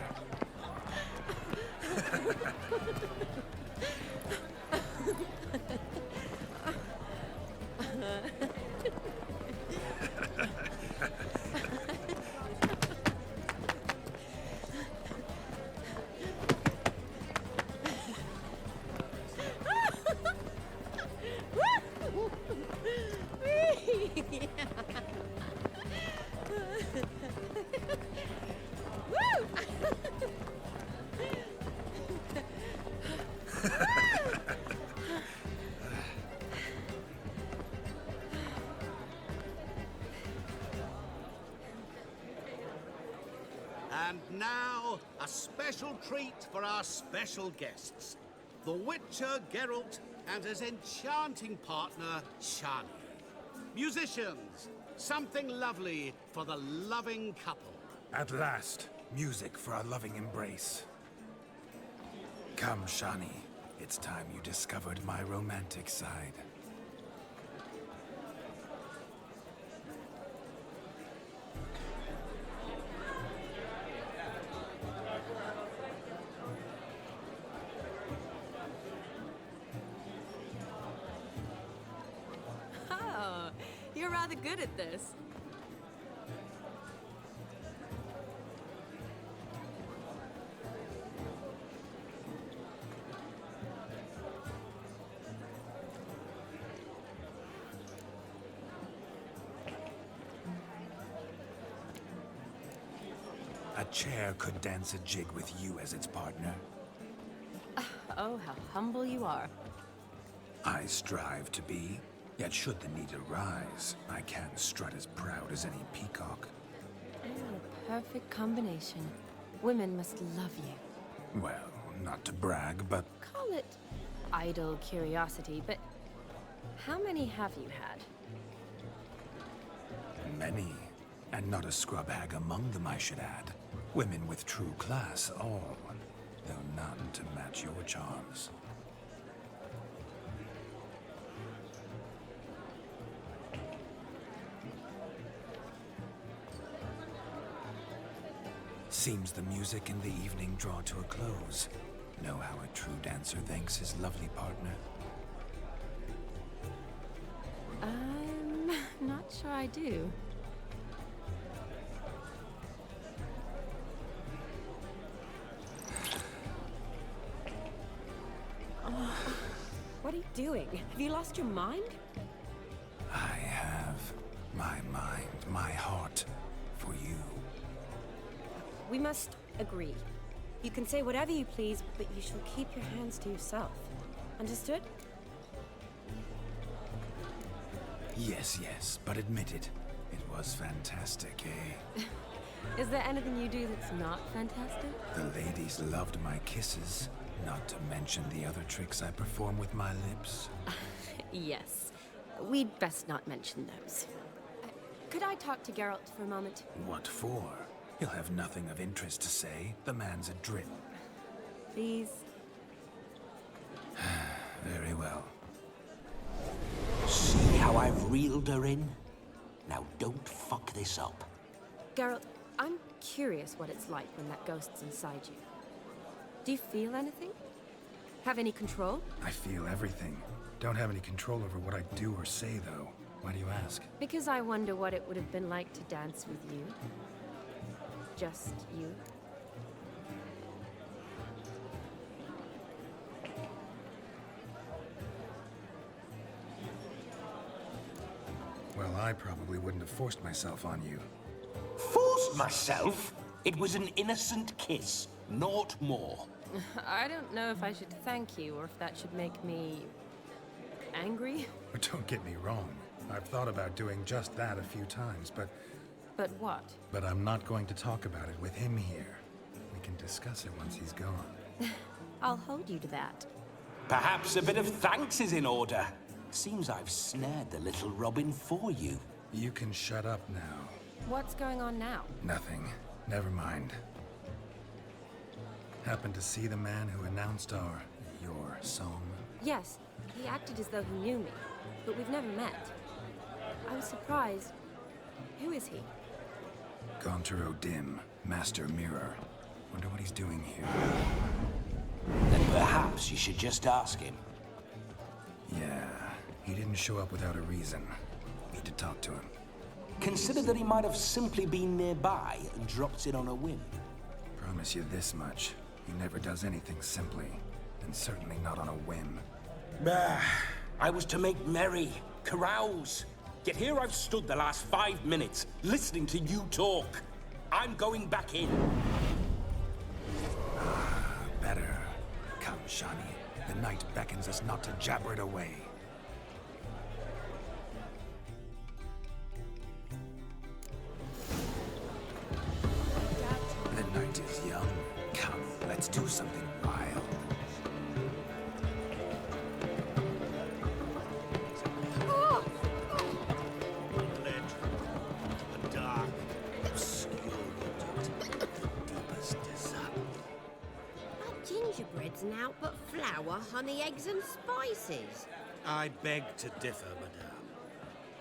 And now, a special treat for our special guests. The Witcher Geralt and his enchanting partner, Shani. Musicians, something lovely for the loving couple. At last, music for our loving embrace. Come, Shani. It's time you discovered my romantic side. Oh, you're rather good at this. A chair could dance a jig with you as its partner. Oh, how humble you are. I strive to be, yet should the need arise, I can strut as proud as any peacock. A perfect combination. Women must love you. Well, not to brag, but Call it idle curiosity, but how many have you had? many. And not a scrub hag among them, I should add. Women with true class, all, though none to match your charms. Seems the music and the evening draw to a close. Know how a true dancer thanks his lovely partner? I'm not sure I do. Oh, what are you doing? Have you lost your mind? I have my mind, my heart for you. We must agree. You can say whatever you please, but you shall keep your hands to yourself. Understood? Yes, yes, but admit it. It was fantastic, eh? Is there anything you do that's not fantastic? The ladies loved my kisses, not to mention the other tricks I perform with my lips. Yes. We'd best not mention those. Could I talk to Geralt for a moment? What for? He'll have nothing of interest to say. The man's adrift. Please? Very well. See how I've reeled her in? Now don't fuck this up. Geralt, I'm curious what it's like when that ghost's inside you. Do you feel anything? Have any control? I feel everything. Don't have any control over what I do or say, though. Why do you ask? Because I wonder what it would have been like to dance with you. Just you. Well, I probably wouldn't have forced myself on you. Forced myself. It was an innocent kiss, naught more. I don't know if I should thank you or if that should make me angry. Don't get me wrong. I've thought about doing just that a few times, but what? But I'm not going to talk about it with him here. We can discuss it once he's gone. I'll hold you to that. Perhaps a bit of thanks is in order. Seems I've snared the little Robin for you. You can shut up now. What's going on now? Nothing. Never mind. Happened to see the man who announced your song? Yes, he acted as though he knew me, but we've never met. I was surprised. Who is he? Gonter O'Dim, Master Mirror. Wonder what he's doing here. Then perhaps you should just ask him. Yeah, he didn't show up without a reason. Need to talk to him. Consider that he might have simply been nearby and dropped in on a whim. Promise you this much. He never does anything simply, and certainly not on a whim. I was to make merry, carouse. Yet here I've stood the last 5 minutes, listening to you talk. I'm going back in. Better. Come, Shani. The night beckons us not to jabber it away. The night is young. Come, let's do something wild. Gingerbread's naught but flour, honey, eggs and spices. I beg to differ, madame.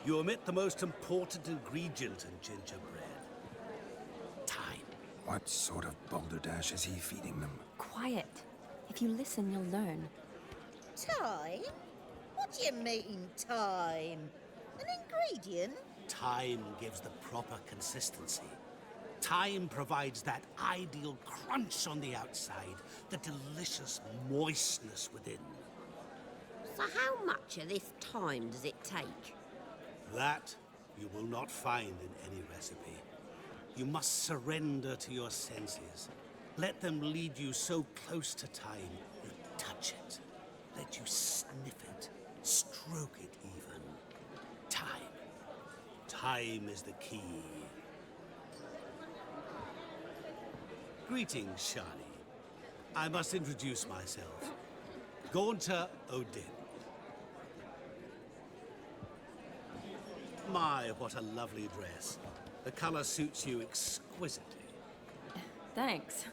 You omit the most important ingredient in gingerbread. Time. What sort of balderdash is he feeding them? Quiet. If you listen, you'll learn. Time? What do you mean, time? An ingredient? Time gives the proper consistency. Time provides that ideal crunch on the outside, the delicious moistness within. So how much of this time does it take? That you will not find in any recipe. You must surrender to your senses. Let them lead you so close to time, you touch it. Let you sniff it, stroke it even. Time. Time is the key. Greetings, Shani. I must introduce myself. Gonter O'Dim. My, what a lovely dress. The color suits you exquisitely. Thanks.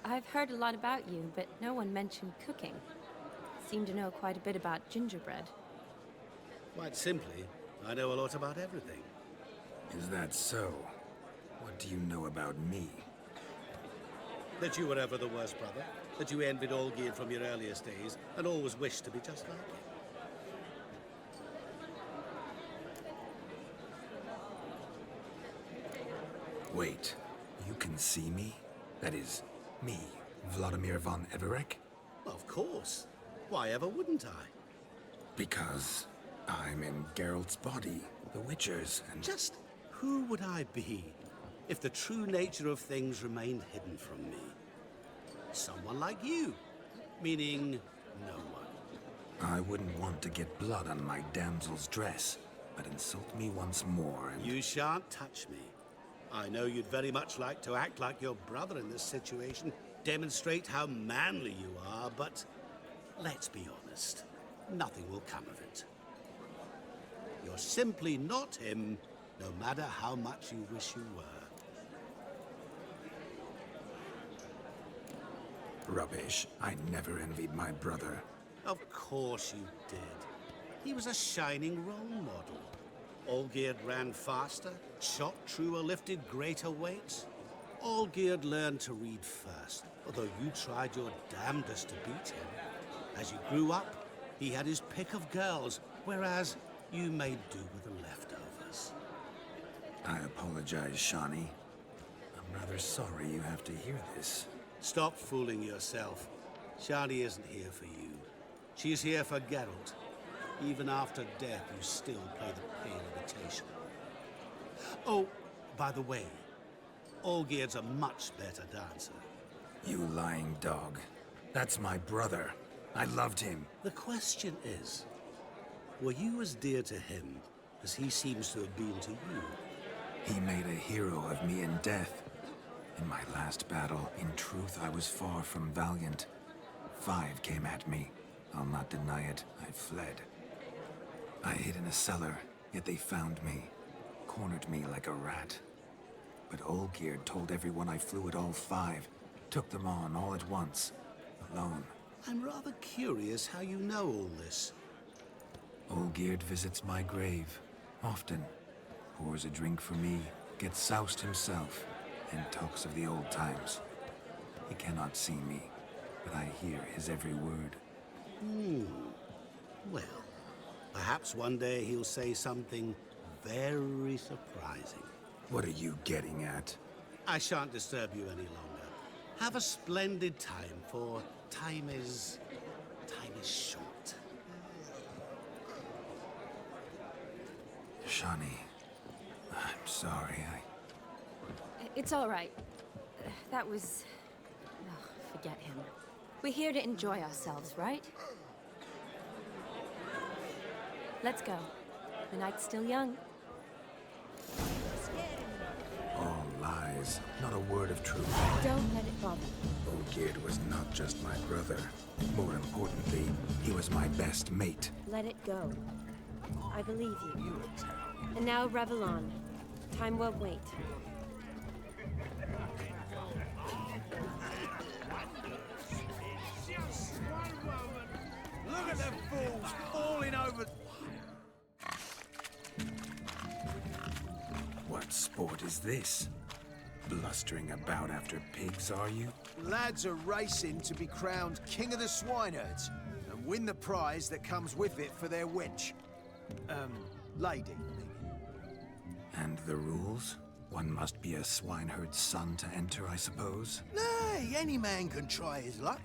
I've heard a lot about you, but no one mentioned cooking. Seem to know quite a bit about gingerbread. Quite simply, I know a lot about everything. Is that so? What do you know about me? That you were ever the worst brother, that you envied Olgierd from your earliest days, and always wished to be just like him. Wait, you can see me? That is, me, Vladimir von Everec? Of course. Why ever wouldn't I? Because I'm in Geralt's body, the Witcher's, and... Just who would I be if the true nature of things remained hidden from me? Someone like you, meaning no one. I wouldn't want to get blood on my damsel's dress, but insult me once more and... You shan't touch me. I know you'd very much like to act like your brother in this situation, demonstrate how manly you are, but let's be honest, nothing will come of it. You're simply not him, no matter how much you wish you were. Rubbish. I never envied my brother. Of course you did. He was a shining role model. Olgierd ran faster, shot truer, lifted greater weights. Olgierd learned to read first, although you tried your damnedest to beat him. As you grew up, he had his pick of girls, whereas you made do with the leftovers. I apologize, Shani. I'm rather sorry you have to hear this. Stop fooling yourself. Shani isn't here for you. She's here for Geralt. Even after death, you still play the pale imitation. Oh, by the way, Olgierd's a much better dancer. You lying dog. That's my brother. I loved him. The question is, were you as dear to him as he seems to have been to you? He made a hero of me in death. In my last battle, in truth, I was far from valiant. 5 came at me. I'll not deny it. I fled. I hid in a cellar, yet they found me. Cornered me like a rat. But Olgierd told everyone I flew at all 5. Took them on all at once. Alone. I'm rather curious how you know all this. Olgierd visits my grave. Often. Pours a drink for me. Gets soused himself. And talks of the old times. He cannot see me. But I hear his every word. Well, perhaps one day he'll say something very surprising. What are you getting at? I shan't disturb you any longer. Have a splendid time, for time is short. Shani, I'm sorry, It's all right. That was... Oh, forget him. We're here to enjoy ourselves, right? Let's go. The night's still young. All lies. Not a word of truth. Don't let it bother you. Olgierd was not just my brother. More importantly, he was my best mate. Let it go. I believe you. And now revel on. Time won't wait. Look at them fools falling over. What sport is this? Blustering about after pigs, are you? Lads are racing to be crowned King of the Swineherds and win the prize that comes with it for their wench. Lady. And the rules? One must be a swineherd's son to enter, I suppose? Nay, any man can try his luck.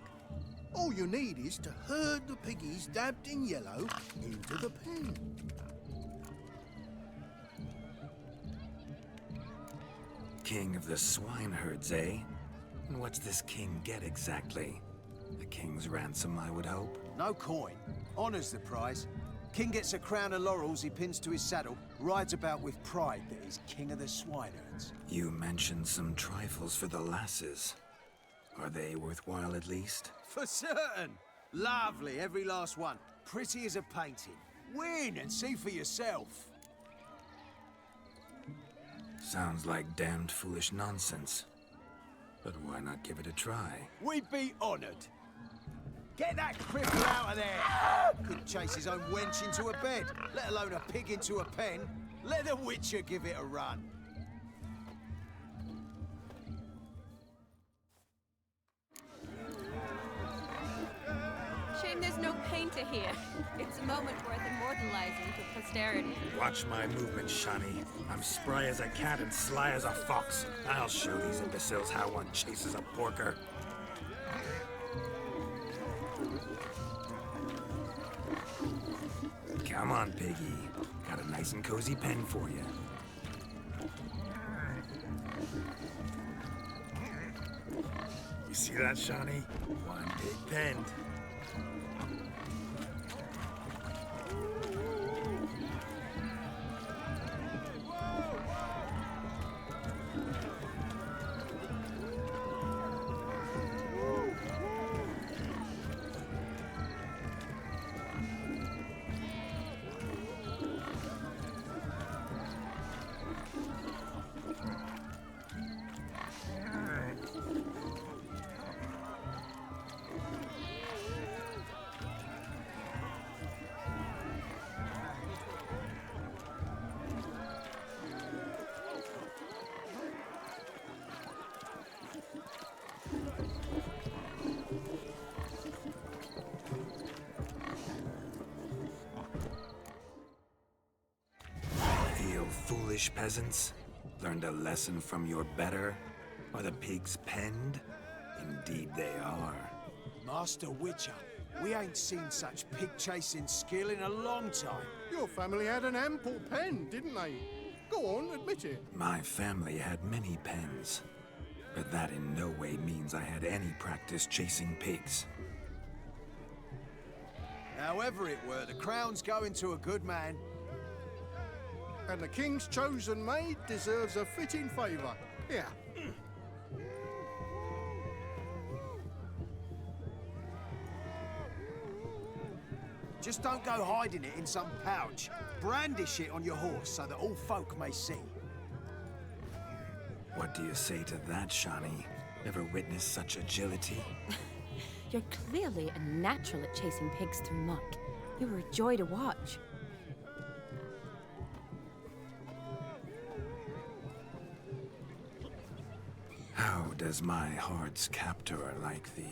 All you need is to herd the piggies dabbed in yellow into the pen. King of the swineherds, eh? And what's this king get exactly? The king's ransom, I would hope. No coin. Honours the prize. King gets a crown of laurels he pins to his saddle, rides about with pride that he's king of the swineherds. You mentioned some trifles for the lasses. Are they worthwhile at least? For certain! Lovely, every last one. Pretty as a painting. Win and see for yourself. Sounds like damned foolish nonsense. But why not give it a try? We'd be honoured. Get that cripple out of there! Couldn't chase his own wench into a bed, let alone a pig into a pen. Let the Witcher give it a run. Shame there's no painter here. It's a moment worth immortalizing for posterity. Watch my movements, Shani. I'm spry as a cat and sly as a fox. I'll show these imbeciles how one chases a porker. Come on, piggy. Got a nice and cozy pen for you. You see that, Shani? One big pen. Foolish peasants? Learned a lesson from your better? Are the pigs penned? Indeed they are. Master Witcher, we ain't seen such pig-chasing skill in a long time. Your family had an ample pen, didn't they? Go on, admit it. My family had many pens, but that in no way means I had any practice chasing pigs. However it were, the crown's going to a good man. And the king's chosen maid deserves a fitting favour. Here. Just don't go hiding it in some pouch. Brandish it on your horse so that all folk may see. What do you say to that, Shani? Ever witnessed such agility? You're clearly a natural at chasing pigs through muck. You were a joy to watch. How does my heart's captor like the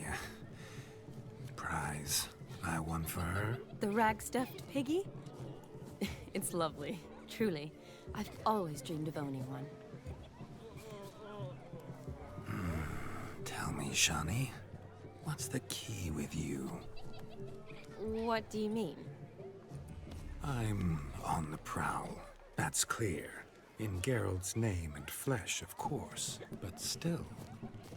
prize I won for her? The rag-stuffed piggy? It's lovely, truly. I've always dreamed of owning one. Tell me, Shani, what's the key with you? What do you mean? I'm on the prowl, that's clear. In Geralt's name and flesh, of course, but still.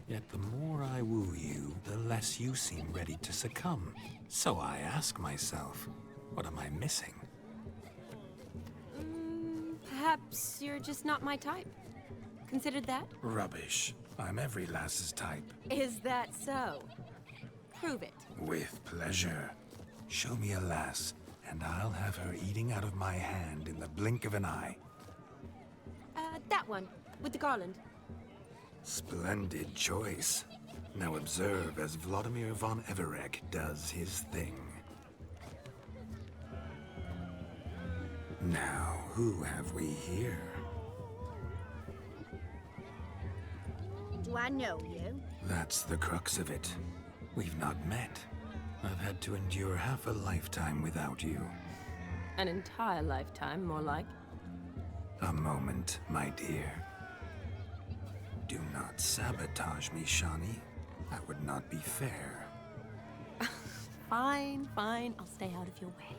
Yet the more I woo you, the less you seem ready to succumb. So I ask myself, what am I missing? Perhaps you're just not my type. Considered that? Rubbish. I'm every lass's type. Is that so? Prove it. With pleasure. Show me a lass, and I'll have her eating out of my hand in the blink of an eye. That one, with the garland. Splendid choice. Now observe as Vladimir von Everec does his thing. Now, who have we here? Do I know you? That's the crux of it. We've not met. I've had to endure half a lifetime without you. An entire lifetime, more like. A moment, my dear. Do not sabotage me, Shani. That would not be fair. Fine, fine. I'll stay out of your way.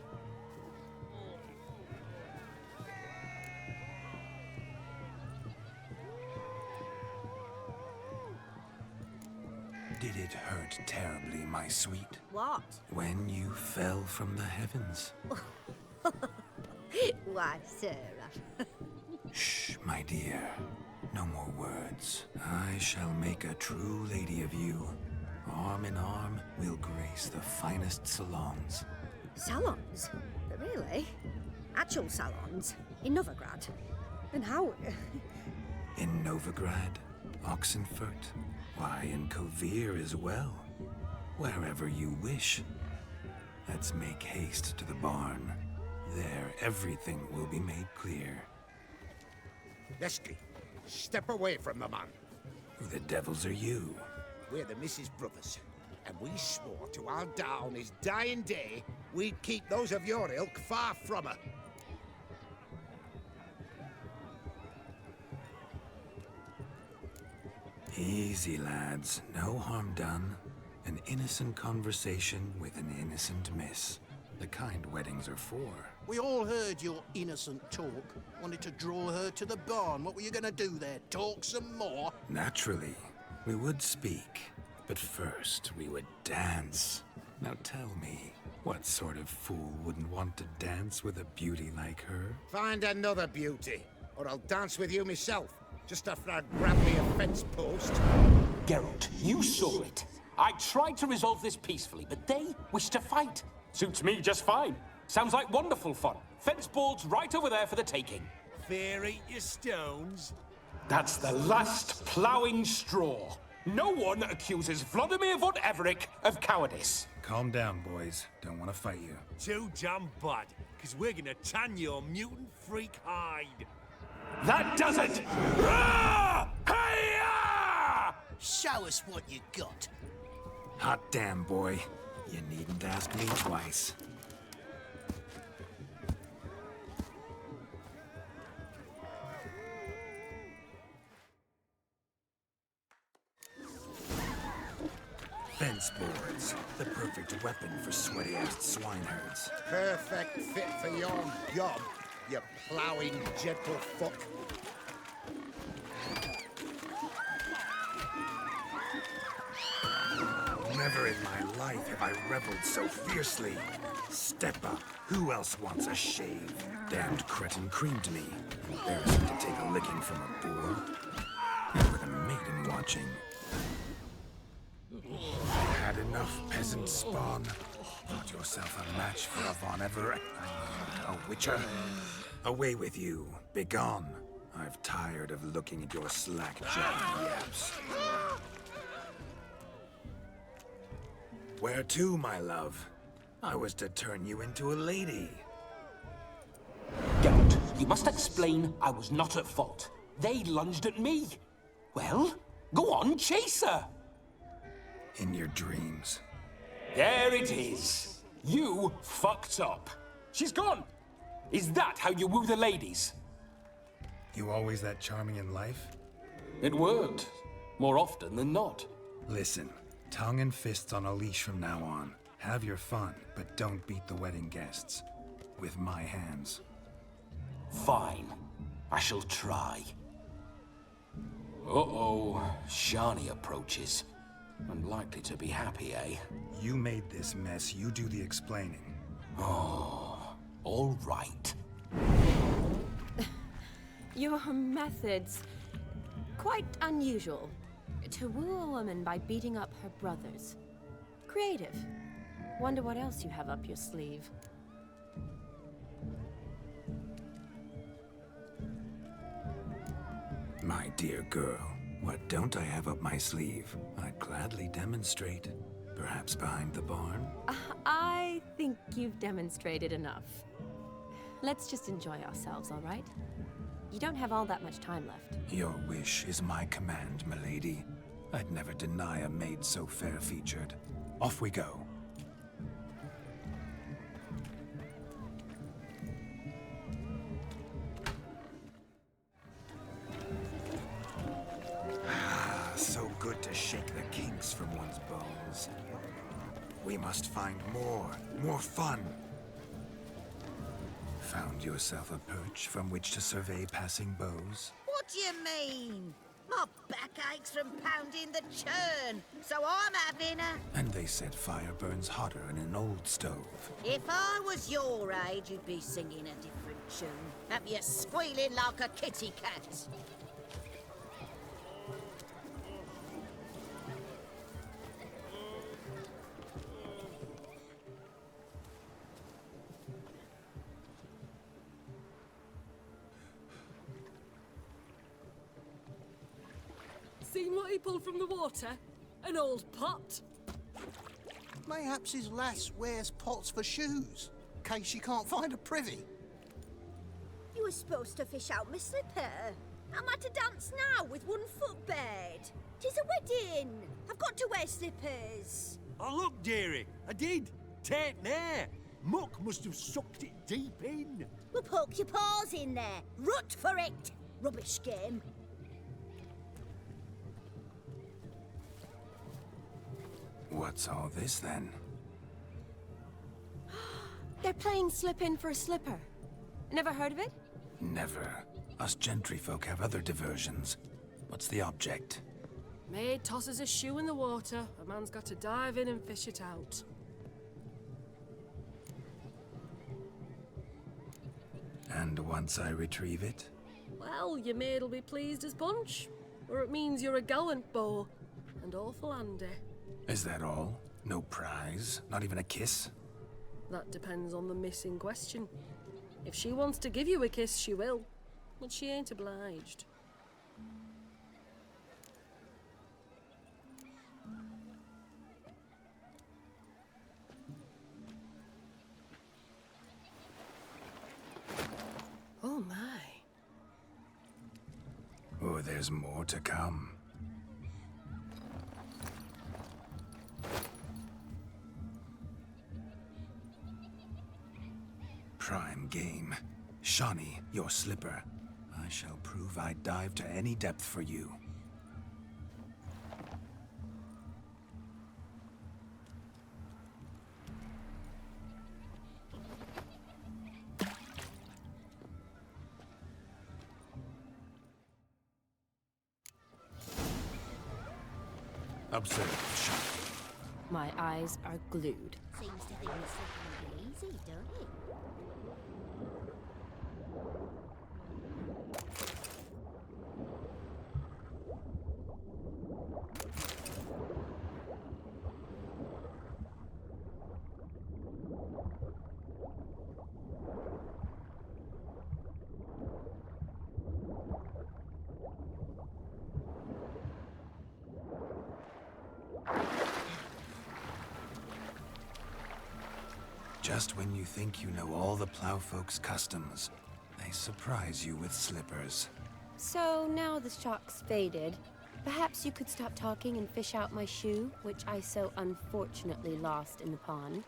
Did it hurt terribly, my sweet? What? When you fell from the heavens. Why, Sarah. Shh, my dear. No more words. I shall make a true lady of you. Arm in arm, we'll grace the finest salons. Salons? Really? Actual salons? In Novigrad? And how? In Novigrad, Oxenfurt, why, in Kovir as well. Wherever you wish. Let's make haste to the barn. There, everything will be made clear. Lesky, step away from the man. Who the devils are you? We're the Mrs. Brothers, and we swore to our down his dying day we'd keep those of your ilk far from her. Easy, lads. No harm done. An innocent conversation with an innocent miss. The kind weddings are for. We all heard your innocent talk. Wanted to draw her to the barn. What were you gonna do there? Talk some more? Naturally. We would speak. But first, we would dance. Now tell me, what sort of fool wouldn't want to dance with a beauty like her? Find another beauty, or I'll dance with you myself. Just after I grab me a fence post. Geralt, you saw it. I tried to resolve this peacefully, but they wish to fight. Suits me just fine. Sounds like wonderful fun. Fence boards right over there for the taking. Fear eat your stones. That's the last ploughing straw. No one accuses Vladimir von Everec of cowardice. Calm down, boys. Don't want to fight you. Too damn bad, because we're gonna tan your mutant freak hide. That does it! Hi-ya! Show us what you got. Hot damn, boy. You needn't ask me twice. Fence boards. The perfect weapon for sweaty-assed swineherds. Perfect fit for your job. you ploughing gentlefolk. Never in my life have I reveled so fiercely. Step up. Who else wants a shave? Damned cretin creamed me. Embarrassing to take a licking from a boor. And with a maiden watching. Had enough, peasant spawn. Thought yourself a match for a Von Everec. A witcher. Away with you. Begone. I've tired of looking at your slack-jawed yaps. Where to, my love? I was to turn you into a lady. Geralt, you must explain I was not at fault. They lunged at me. Well, go on, chase her. In your dreams. There it is. You fucked up. She's gone. Is that how you woo the ladies? You always that charming in life? It worked. More often than not. Listen, tongue and fists on a leash from now on. Have your fun, but don't beat the wedding guests. With my hands. Fine. I shall try. Uh-oh. Shani approaches. Unlikely to be happy, eh? You made this mess. You do the explaining. Oh, all right. Your methods... quite unusual. To woo a woman by beating up her brothers. Creative. Wonder what else you have up your sleeve. My dear girl, what don't I have up my sleeve? I'd gladly demonstrate. Perhaps behind the barn? I think you've demonstrated enough. Let's just enjoy ourselves, all right? You don't have all that much time left. Your wish is my command, milady. I'd never deny a maid so fair-featured. Off we go. So good to shake the kinks from one's bones. We must find more fun. Found yourself a perch from which to survey passing beaux? What do you mean? My back aches from pounding the churn, so I'm having a... And they said fire burns hotter in an old stove. If I was your age, you'd be singing a different tune. Have you squealing like a kitty cat? Seen what he pulled from the water? An old pot? Mayhaps his lass wears pots for shoes, case she can't find a privy. You were supposed to fish out my slipper. I'm at a dance now with one foot bared. 'Tis a wedding. I've got to wear slippers. Oh, look, dearie, I did. Take there. Muck must have sucked it deep in. Well, poke your paws in there. Rut for it. Rubbish game. What's all this, then? They're playing slip-in for a slipper. Never heard of it? Never. Us gentry folk have other diversions. What's the object? Maid tosses a shoe in the water. A man's got to dive in and fish it out. And once I retrieve it? Well, your maid'll be pleased as punch. Or it means you're a gallant beau. And awful handy. Is that all? No prize? Not even a kiss? That depends on the miss in question. If she wants to give you a kiss, she will. But she ain't obliged. Oh my. Oh, there's more to come. Prime game. Shani, your slipper. I shall prove I'd dive to any depth for you. Observe, Shani. My eyes are glued. Seems to think it's slipping easy, don't it? Just when you think you know all the plowfolk's customs, they surprise you with slippers. So now the shock's faded, perhaps you could stop talking and fish out my shoe, which I so unfortunately lost in the pond.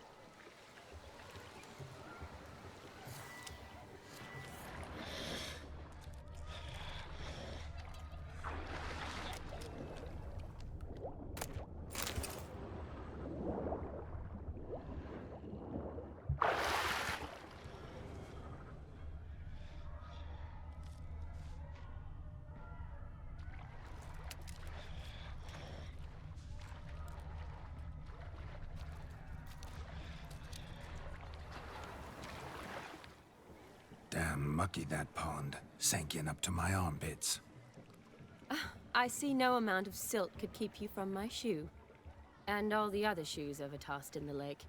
Damn mucky, that pond. Sank in up to my armpits. I see no amount of silt could keep you from my shoe. And all the other shoes ever tossed in the lake.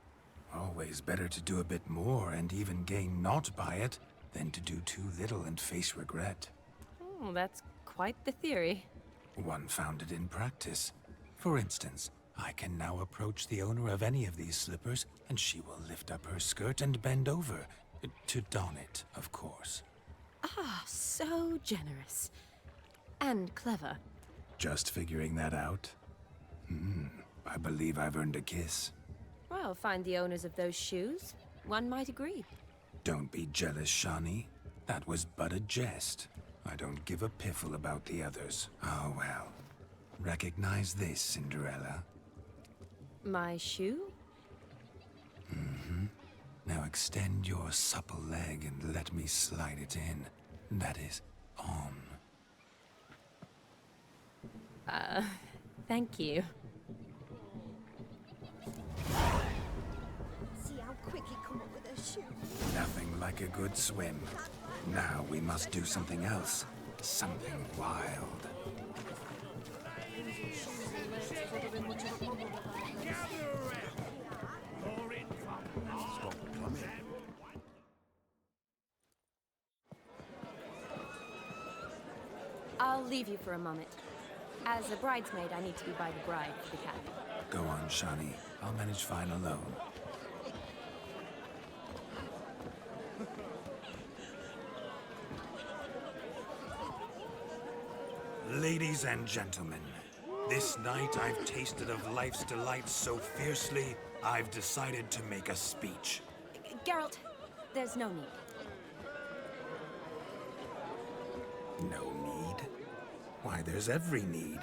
Always better to do a bit more and even gain naught by it than to do too little and face regret. Oh, that's quite the theory. One founded in practice. For instance, I can now approach the owner of any of these slippers, and she will lift up her skirt and bend over. To don it, of course. Ah, so generous. And clever. Just figuring that out? I believe I've earned a kiss. Well, find the owners of those shoes. One might agree. Don't be jealous, Shani. That was but a jest. I don't give a piffle about the others. Oh well. Recognize this, Cinderella? My shoe? Now extend your supple leg and let me slide it in. That is, on. Thank you. See how quick he come up with a shoe. Nothing like a good swim. Now we must do something else. Something wild. I'll leave you for a moment. As a bridesmaid, I need to be by the bride for the cap. Go on, Shani. I'll manage fine alone. Ladies and gentlemen, this night I've tasted of life's delights so fiercely, I've decided to make a speech. Geralt, there's no need. No need? Why, there's every need.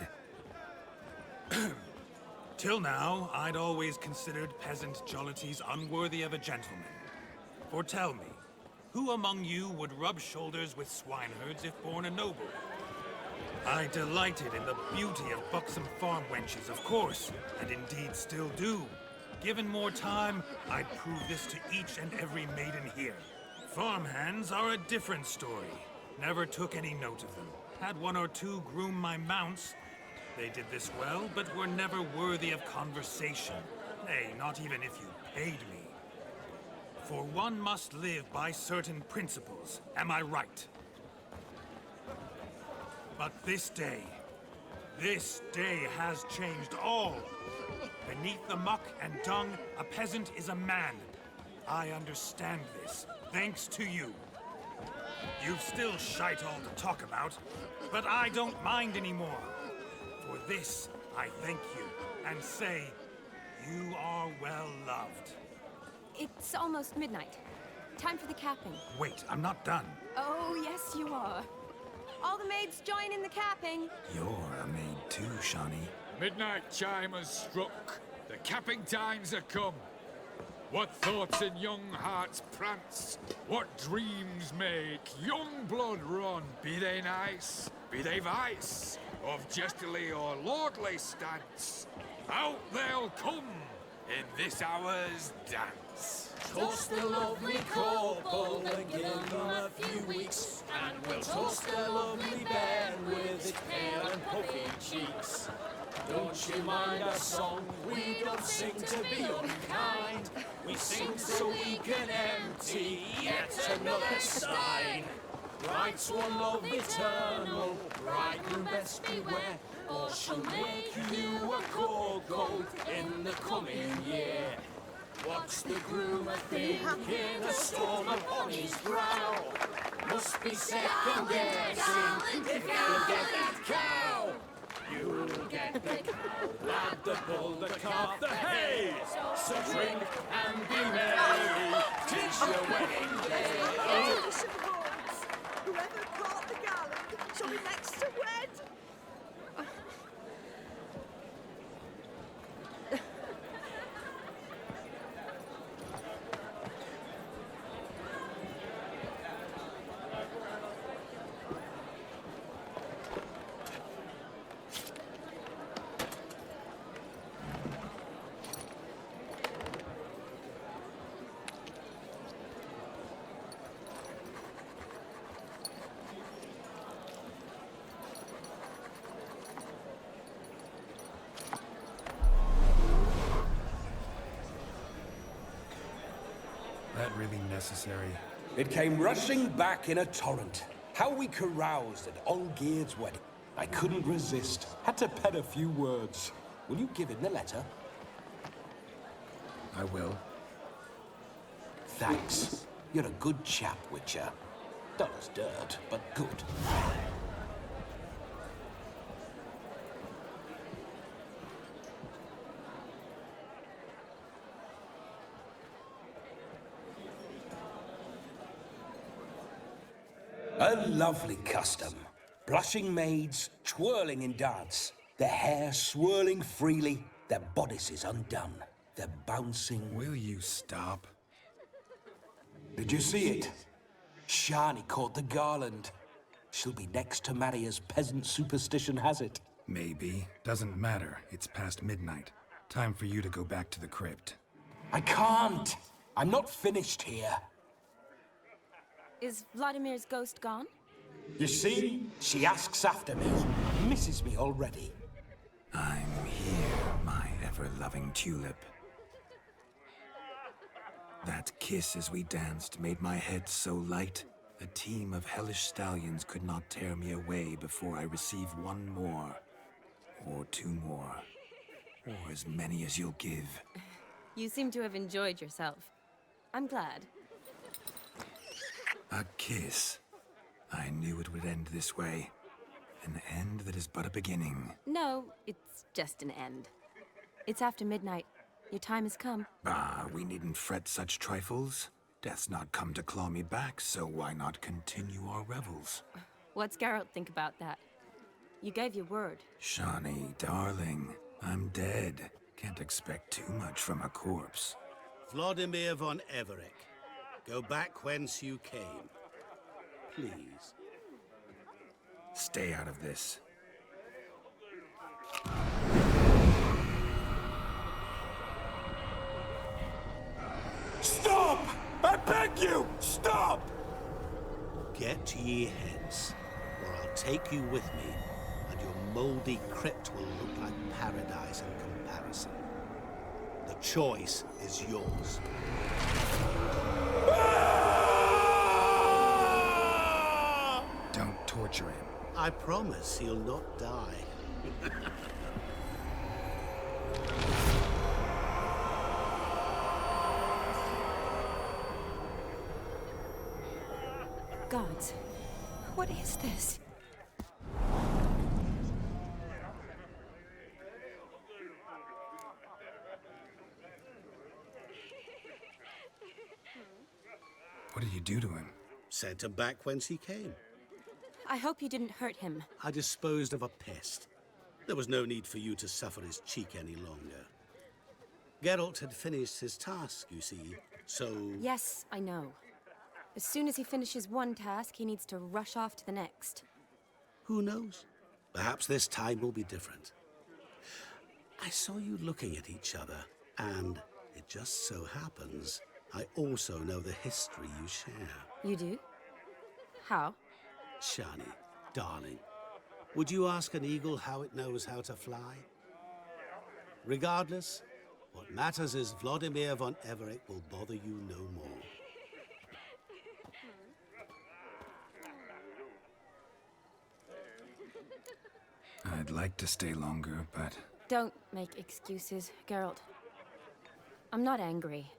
Till now, I'd always considered peasant jollities unworthy of a gentleman. For tell me, who among you would rub shoulders with swineherds if born a noble? I delighted in the beauty of buxom farm wenches, of course, and indeed still do. Given more time, I'd prove this to each and every maiden here. Farmhands are a different story. Never took any note of them. Had one or two groom my mounts. They did this well, but were never worthy of conversation. Nay, not even if you paid me. For one must live by certain principles, am I right? But this day has changed all. Beneath the muck and dung, a peasant is a man. I understand this, thanks to you. You've still shite all to talk about, but I don't mind anymore. For this, I thank you, and say, you are well loved. It's almost midnight. Time for the capping. Wait, I'm not done. Oh, yes, you are. All the maids join in the capping. You're a maid too, Shani. Midnight chime has struck. The capping times are come. What thoughts in young hearts prance? What dreams make young blood run? Be they nice? Be they vice? of jestily or lordly stance, out they'll come in this hour's dance. Toast the lovely couple and give them a few weeks, and we'll toast the lovely bed with its pale and puffy cheeks. Don't you mind our song? We don't sing to be unkind. We sing so we can empty yet another stein. Bride's one love eternal, bridegroom best beware, or she'll make you a cold in the coming year. What's the groom a-thinking, a storm upon his brow? Must be second guessing if you'll get that cow. You'll get the cow, lad, the bull, the calf, the hay. So drink and be merry, 'tis your wedding day. Whoever caught the garland shall be next to wed. That really necessary? It came rushing back in a torrent. How we caroused at Olgierd's wedding. I couldn't resist. Had to pen a few words. Will you give him the letter? I will. Thanks. You're a good chap, Witcher. Dull as dirt, but good. A lovely custom. Blushing maids, twirling in dance. Their hair swirling freely, their bodices undone. They're bouncing... Will you stop? Did you see it? Shani caught the garland. She'll be next to marry as peasant superstition has it. Maybe. Doesn't matter. It's past midnight. Time for you to go back to the crypt. I can't! I'm not finished here. Is Vladimir's ghost gone? You see? She asks after me. Misses me already. I'm here, my ever-loving tulip. That kiss as we danced made my head so light. A team of hellish stallions could not tear me away before I receive one more. Or two more. Or as many as you'll give. You seem to have enjoyed yourself. I'm glad. A kiss. I knew it would end this way. An end that is but a beginning. No, it's just an end. It's after midnight. Your time has come. Ah, we needn't fret such trifles. Death's not come to claw me back, so why not continue our revels? What's Geralt think about that? You gave your word. Shani, darling, I'm dead. Can't expect too much from a corpse. Vladimir von Everec, go back whence you came. Please. Stay out of this. Stop! I beg you! Stop! Get ye hence, or I'll take you with me, and your mouldy crypt will look like paradise in comparison. The choice is yours. Don't torture him. I promise he'll not die. Gods, what is this? What did you do to him? Sent him back whence he came. I hope you didn't hurt him. I disposed of a pest. There was no need for you to suffer his cheek any longer. Geralt had finished his task, you see, so... Yes, I know. As soon as he finishes one task, he needs to rush off to the next. Who knows? Perhaps this time will be different. I saw you looking at each other, and it just so happens I also know the history you share. You do? How? Shani, darling, would you ask an eagle how it knows how to fly? Regardless, what matters is Vladimir von Everec will bother you no more. I'd like to stay longer, but... Don't make excuses, Geralt. I'm not angry.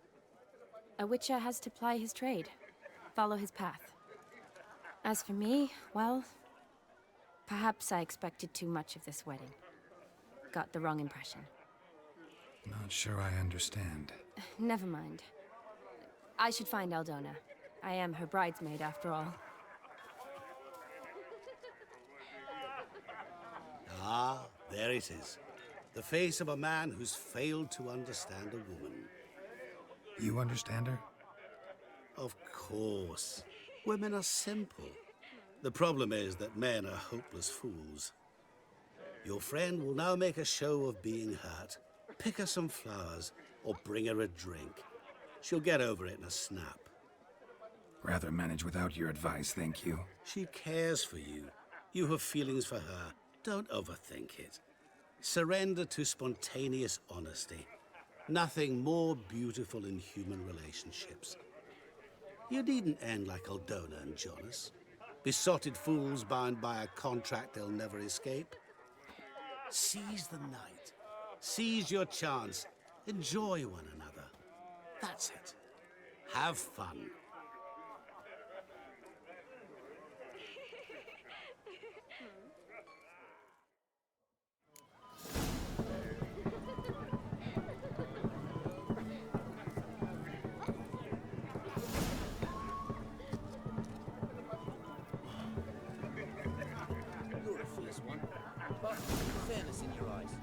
A witcher has to ply his trade, follow his path. As for me, well, perhaps I expected too much of this wedding. Got the wrong impression. Not sure I understand. Never mind. I should find Aldona. I am her bridesmaid, after all. Ah, there it is. The face of a man who's failed to understand a woman. You understand her? Of course. Women are simple. The problem is that men are hopeless fools. Your friend will now make a show of being hurt, pick her some flowers, or bring her a drink. She'll get over it in a snap. Rather manage without your advice, thank you. She cares for you. You have feelings for her. Don't overthink it. Surrender to spontaneous honesty. Nothing more beautiful in human relationships. You needn't end like Aldona and Jonas. Besotted fools bound by a contract they'll never escape. Seize the night. Seize your chance. Enjoy one another. That's it. Have fun. You're a fierce one, but fairness in your eyes.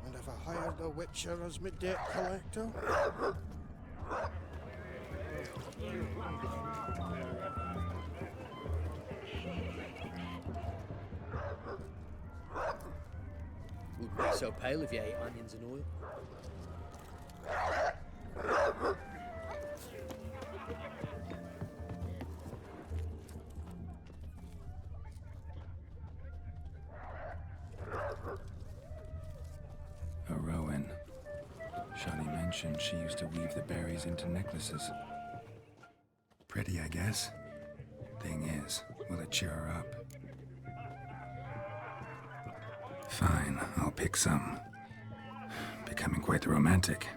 And have I hired a witcher as my debt collector? Wouldn't be so pale if you ate onions and oil. A rowan. Shani mentioned she used to weave the berries into necklaces. Pretty, I guess. Thing is, will it cheer her up? Fine, I'll pick some. Becoming quite the romantic.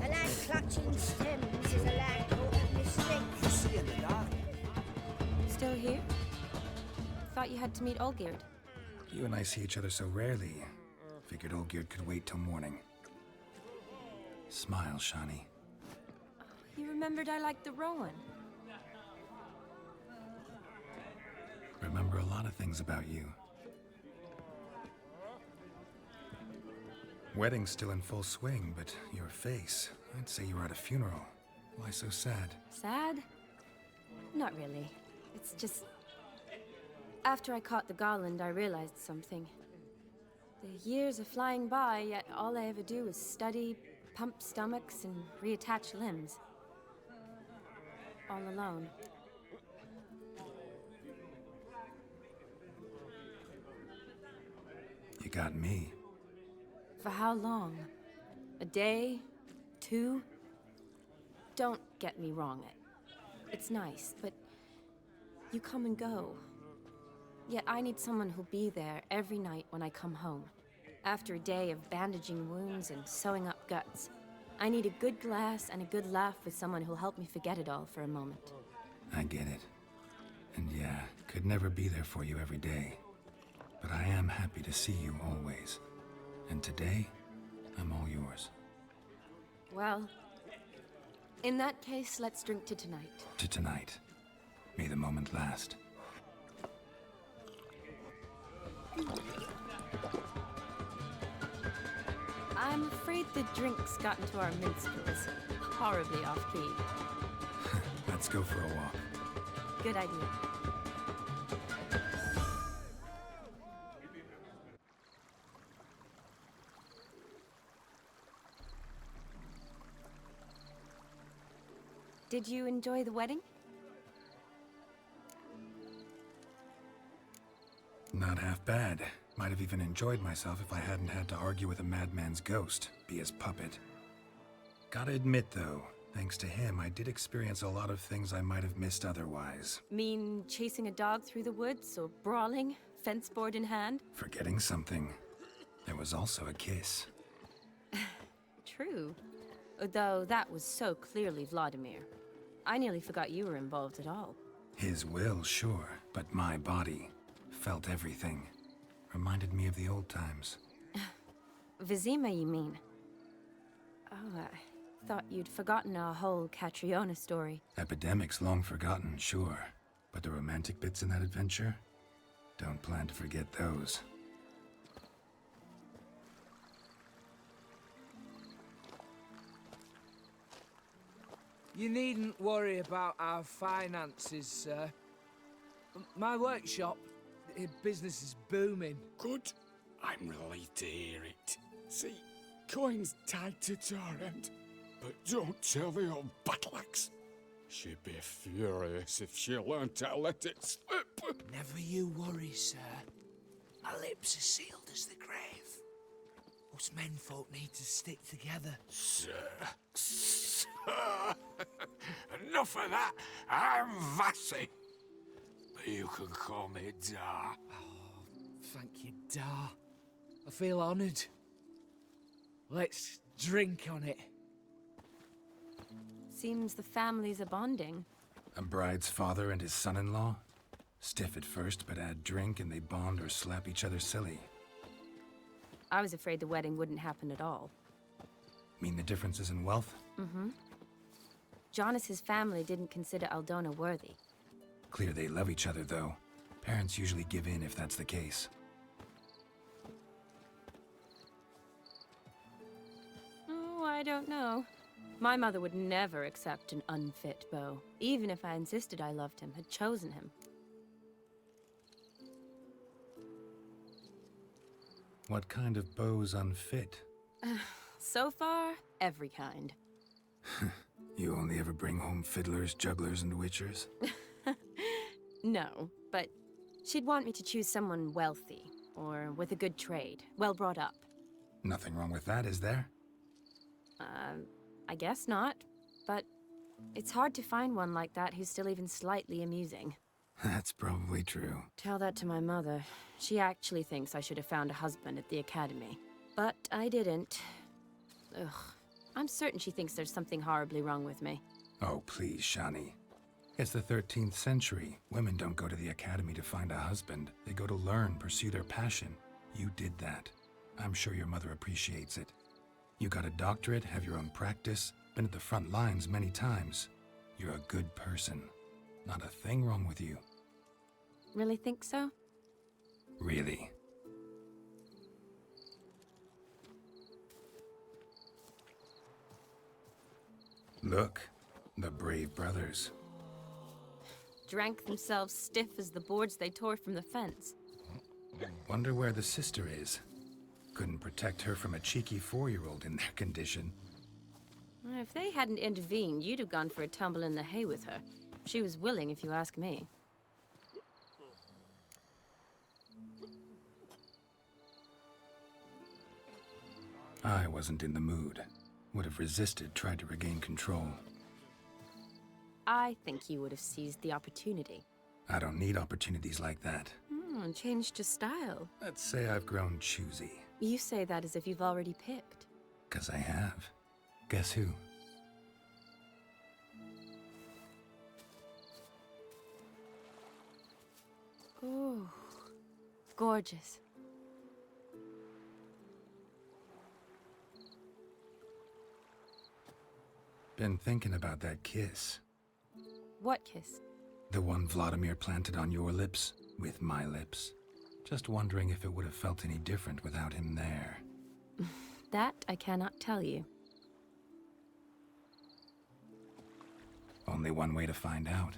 A lad clutching stems is a lad caught of mistakes. See in the dark. Still here? Thought you had to meet Olgierd. You and I see each other so rarely. Figured Olgierd could wait till morning. Smile, Shani. You remembered I liked the rowan. Remember a lot of things about you. Wedding's still in full swing, but your face, I'd say you were at a funeral. Why so sad? Sad? Not really. It's just... After I caught the garland, I realized something. The years are flying by, yet all I ever do is study, pump stomachs, and reattach limbs. All alone. You got me. For how long? A day? 2? Don't get me wrong. It's nice, but you come and go. Yet I need someone who'll be there every night when I come home. After a day of bandaging wounds and sewing up guts, I need a good glass and a good laugh with someone who'll help me forget it all for a moment. I get it. And yeah, could never be there for you every day. But I am happy to see you always. And today, I'm all yours. Well, in that case, let's drink to tonight. To tonight. May the moment last. I'm afraid the drinks got into our minstrels. Horribly off-key. Let's go for a walk. Good idea. Did you enjoy the wedding? Not half bad. Might have even enjoyed myself if I hadn't had to argue with a madman's ghost, be his puppet. Gotta admit, though, thanks to him, I did experience a lot of things I might have missed otherwise. Mean chasing a dog through the woods, or brawling, fence board in hand? Forgetting something. There was also a kiss. True. Though that was so clearly Vladimir. I nearly forgot you were involved at all. His will, sure, but my body felt everything. Reminded me of the old times. Vizima, you mean? Oh, I thought you'd forgotten our whole Catriona story. Epidemics long forgotten, sure. But the romantic bits in that adventure? Don't plan to forget those. You needn't worry about our finances, sir. My workshop, business is booming. Good. I'm relieved to hear it. See, coin's tied to Torrent, but don't tell the old battle-axe. She'd be furious if she learned to let it slip. Never you worry, sir. My lips are sealed as the grave. Us menfolk need to stick together. Sir. Enough of that. I'm Vassy. But you can call me Dar. Oh, thank you, Dar. I feel honoured. Let's drink on it. Seems the families are bonding. A bride's father and his son-in-law? Stiff at first, but add drink and they bond or slap each other silly. I was afraid the wedding wouldn't happen at all. Mean the differences in wealth? Mm-hmm. Jonas's family didn't consider Aldona worthy. Clear they love each other, though. Parents usually give in if that's the case. Oh, I don't know. My mother would never accept an unfit beau, even if I insisted I loved him, had chosen him. What kind of beau's unfit? So far, every kind. You only ever bring home fiddlers, jugglers, and witchers? No, but she'd want me to choose someone wealthy, or with a good trade, well brought up. Nothing wrong with that, is there? I guess not, but it's hard to find one like that who's still even slightly amusing. That's probably true. Tell that to my mother. She actually thinks I should have found a husband at the academy. But I didn't. Ugh. I'm certain she thinks there's something horribly wrong with me. Oh, please, Shani. It's the 13th century. Women don't go to the academy to find a husband. They go to learn, pursue their passion. You did that. I'm sure your mother appreciates it. You got a doctorate, have your own practice, been at the front lines many times. You're a good person. Not a thing wrong with you. Really think so? Really. Look, the brave brothers. Drank themselves stiff as the boards they tore from the fence. Wonder where the sister is. Couldn't protect her from a cheeky 4-year-old in their condition. If they hadn't intervened, you'd have gone for a tumble in the hay with her. She was willing, if you ask me. I wasn't in the mood. Would have resisted, tried to regain control. I think you would have seized the opportunity. I don't need opportunities like that. Changed your style. Let's say I've grown choosy. You say that as if you've already picked. 'Cause I have. Guess who? Ooh, gorgeous. Been thinking about that kiss. What kiss? The one Vladimir planted on your lips, with my lips. Just wondering if it would have felt any different without him there. That I cannot tell you. Only one way to find out.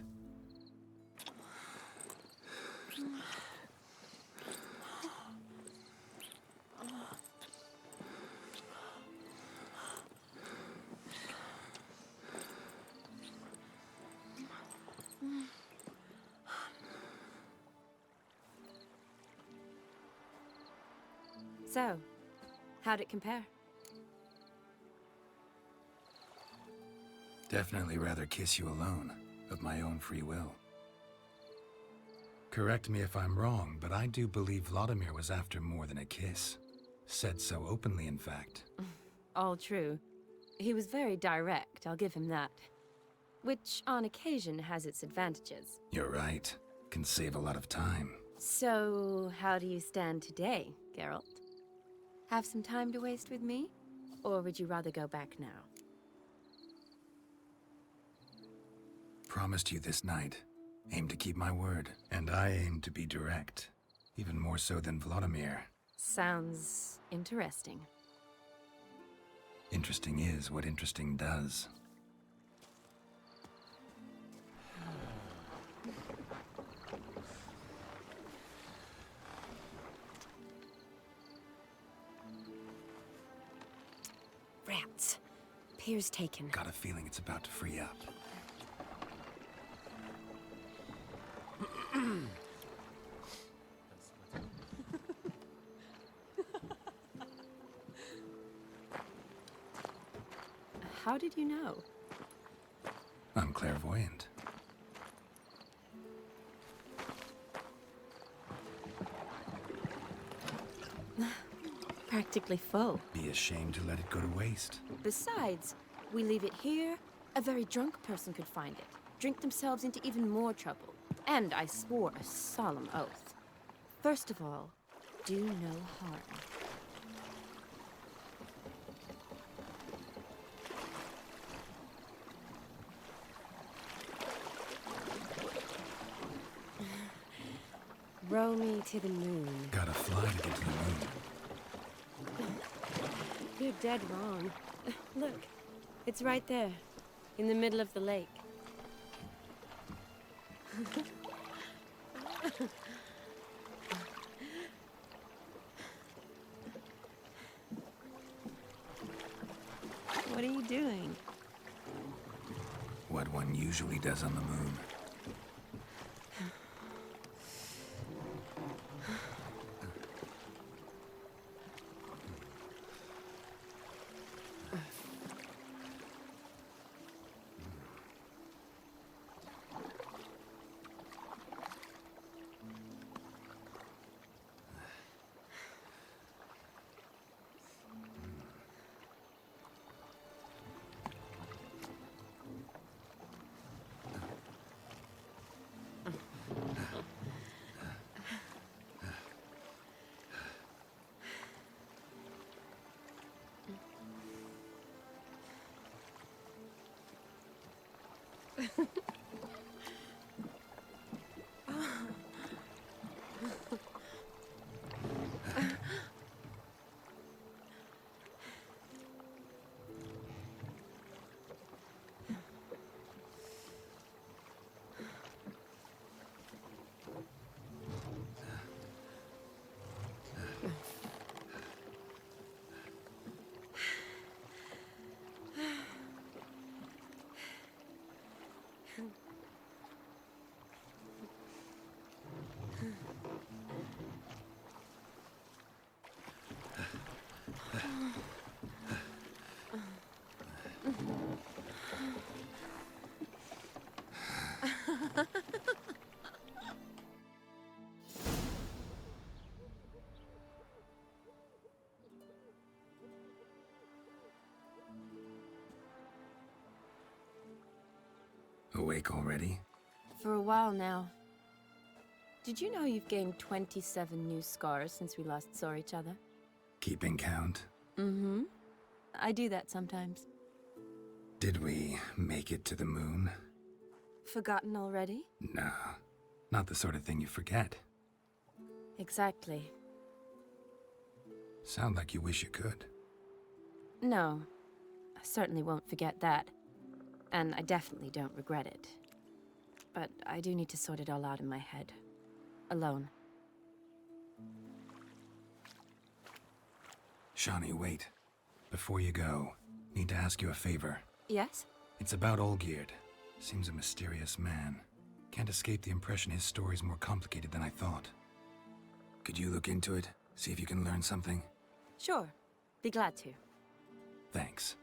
So, how'd it compare? Definitely rather kiss you alone, of my own free will. Correct me if I'm wrong, but I do believe Vladimir was after more than a kiss. Said so openly, in fact. All true. He was very direct, I'll give him that. Which, on occasion, has its advantages. You're right. Can save a lot of time. So, how do you stand today, Geralt? Have some time to waste with me? Or would you rather go back now? Promised you this night. Aim to keep my word. And I aim to be direct. Even more so than Vladimir. Sounds interesting. Interesting is what interesting does. Rats. Pier's taken. Got a feeling it's about to free up. How did you know? I'm clairvoyant. Practically full. Be ashamed to let it go to waste. Besides, we leave it here, a very drunk person could find it, drink themselves into even more trouble. And I swore a solemn oath. First of all, do no harm. Row me to the moon. Gotta fly to get to the moon. You're dead wrong. Look, it's right there, in the middle of the lake. What are you doing? What one usually does on the moon. awake already? For a while now. Did you know you've gained 27 new scars since we last saw each other? Keeping count? Mm-hmm. I do that sometimes. Did we make it to the moon? Forgotten already? No, not the sort of thing you forget. Exactly. Sound like you wish you could. No, I certainly won't forget that. And I definitely don't regret it. But I do need to sort it all out in my head. Alone. Shani, wait. Before you go, need to ask you a favor. Yes? It's about Olgierd. Seems a mysterious man. Can't escape the impression his story's more complicated than I thought. Could you look into it? See if you can learn something? Sure. Be glad to. Thanks.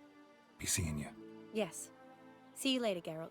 Be seeing you. Yes. See you later, Geralt.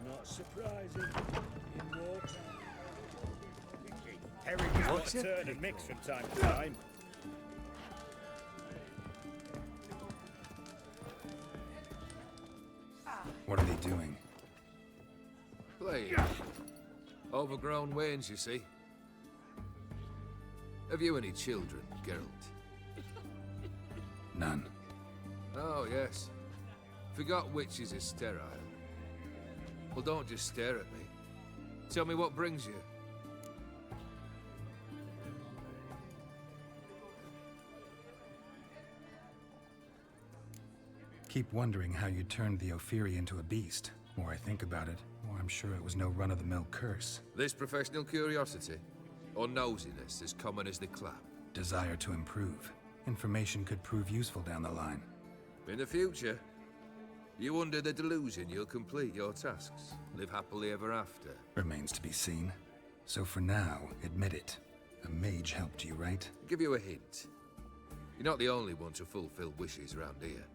Not surprising. In wartime. Herring turn and mix from time to time. What are they doing? Playing. Overgrown wains, you see. Have you any children, Geralt? None. Oh, yes. Forgot witches are sterile. Well, don't just stare at me. Tell me what brings you. Keep wondering how you turned the Ophiri into a beast. The more I think about it, the more I'm sure it was no run-of-the-mill curse. This professional curiosity, or nosiness as common as the clap? Desire to improve. Information could prove useful down the line. In the future, you under the delusion you'll complete your tasks, live happily ever after. Remains to be seen. So for now, admit it. A mage helped you, right? I'll give you a hint. You're not the only one to fulfill wishes around here.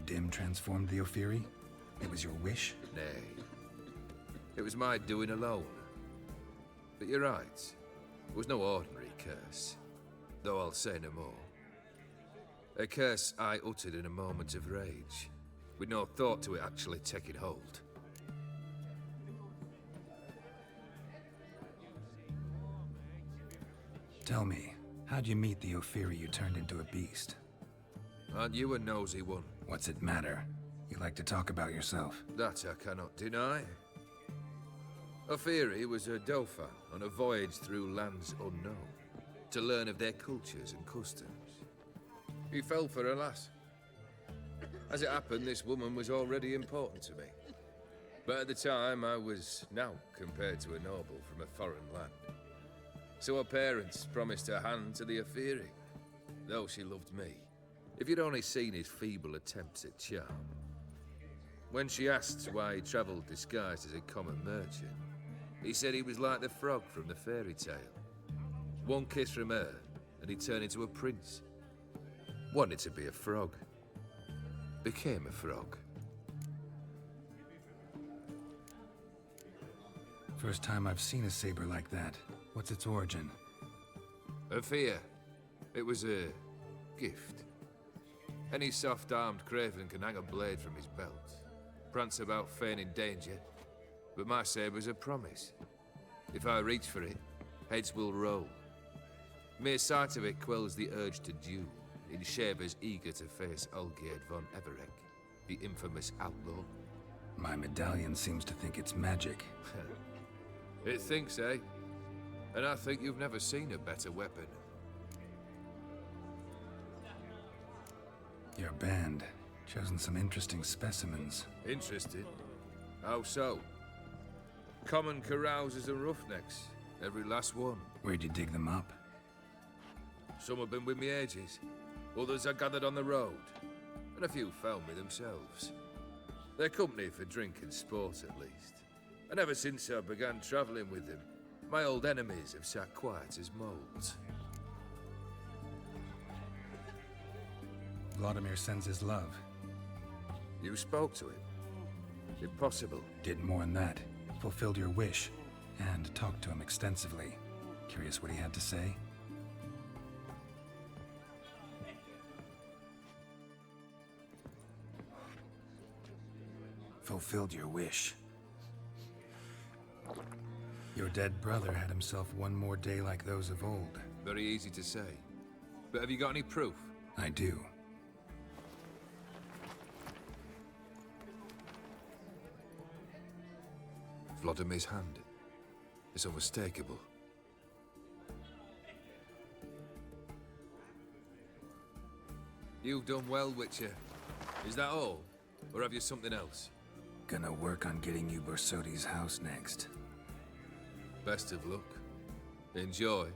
Dim transformed the Ophiri? It was your wish? Nay. It was my doing alone. But you're right. It was no ordinary curse. Though I'll say no more. A curse I uttered in a moment of rage, with no thought to it actually taking hold. Tell me, how'd you meet the Ophiri you turned into a beast? Aren't you a nosy one? What's it matter? You like to talk about yourself. That I cannot deny. Ophiri was a Dauphin on a voyage through lands unknown, to learn of their cultures and customs. He fell for a lass. As it happened, this woman was already important to me. But at the time, I was now compared to a noble from a foreign land. So her parents promised her hand to the Ophiri, though she loved me. If you'd only seen his feeble attempts at charm. When she asked why he travelled disguised as a common merchant, he said he was like the frog from the fairy tale. One kiss from her, and he turned into a prince. Wanted to be a frog. Became a frog. First time I've seen a saber like that. What's its origin? A fear. It was a gift. Any soft-armed craven can hang a blade from his belt, prance about feigning danger, but my saber's a promise. If I reach for it, heads will roll. Mere sight of it quells the urge to duel in shavers eager to face Olgierd von Everec, the infamous outlaw. My medallion seems to think it's magic. It thinks, eh? And I think you've never seen a better weapon. Your band, chosen some interesting specimens. Interested? How so? Common carousers and roughnecks, every last one. Where'd you dig them up? Some have been with me ages. Others I gathered on the road. And a few found me themselves. They're company for drink and sport, at least. And ever since I began traveling with him, my old enemies have sat quiet as moles. Vladimir sends his love. You spoke to him? Impossible. Did more than that. Fulfilled your wish. And talked to him extensively. Curious what he had to say? Fulfilled your wish. Your dead brother had himself one more day like those of old. Very easy to say. But have you got any proof? I do. Vladimir's hand. It's unmistakable. You've done well, Witcher. Is that all? Or have you something else? Gonna work on getting you Bersodi's house next. Best of luck. Enjoy.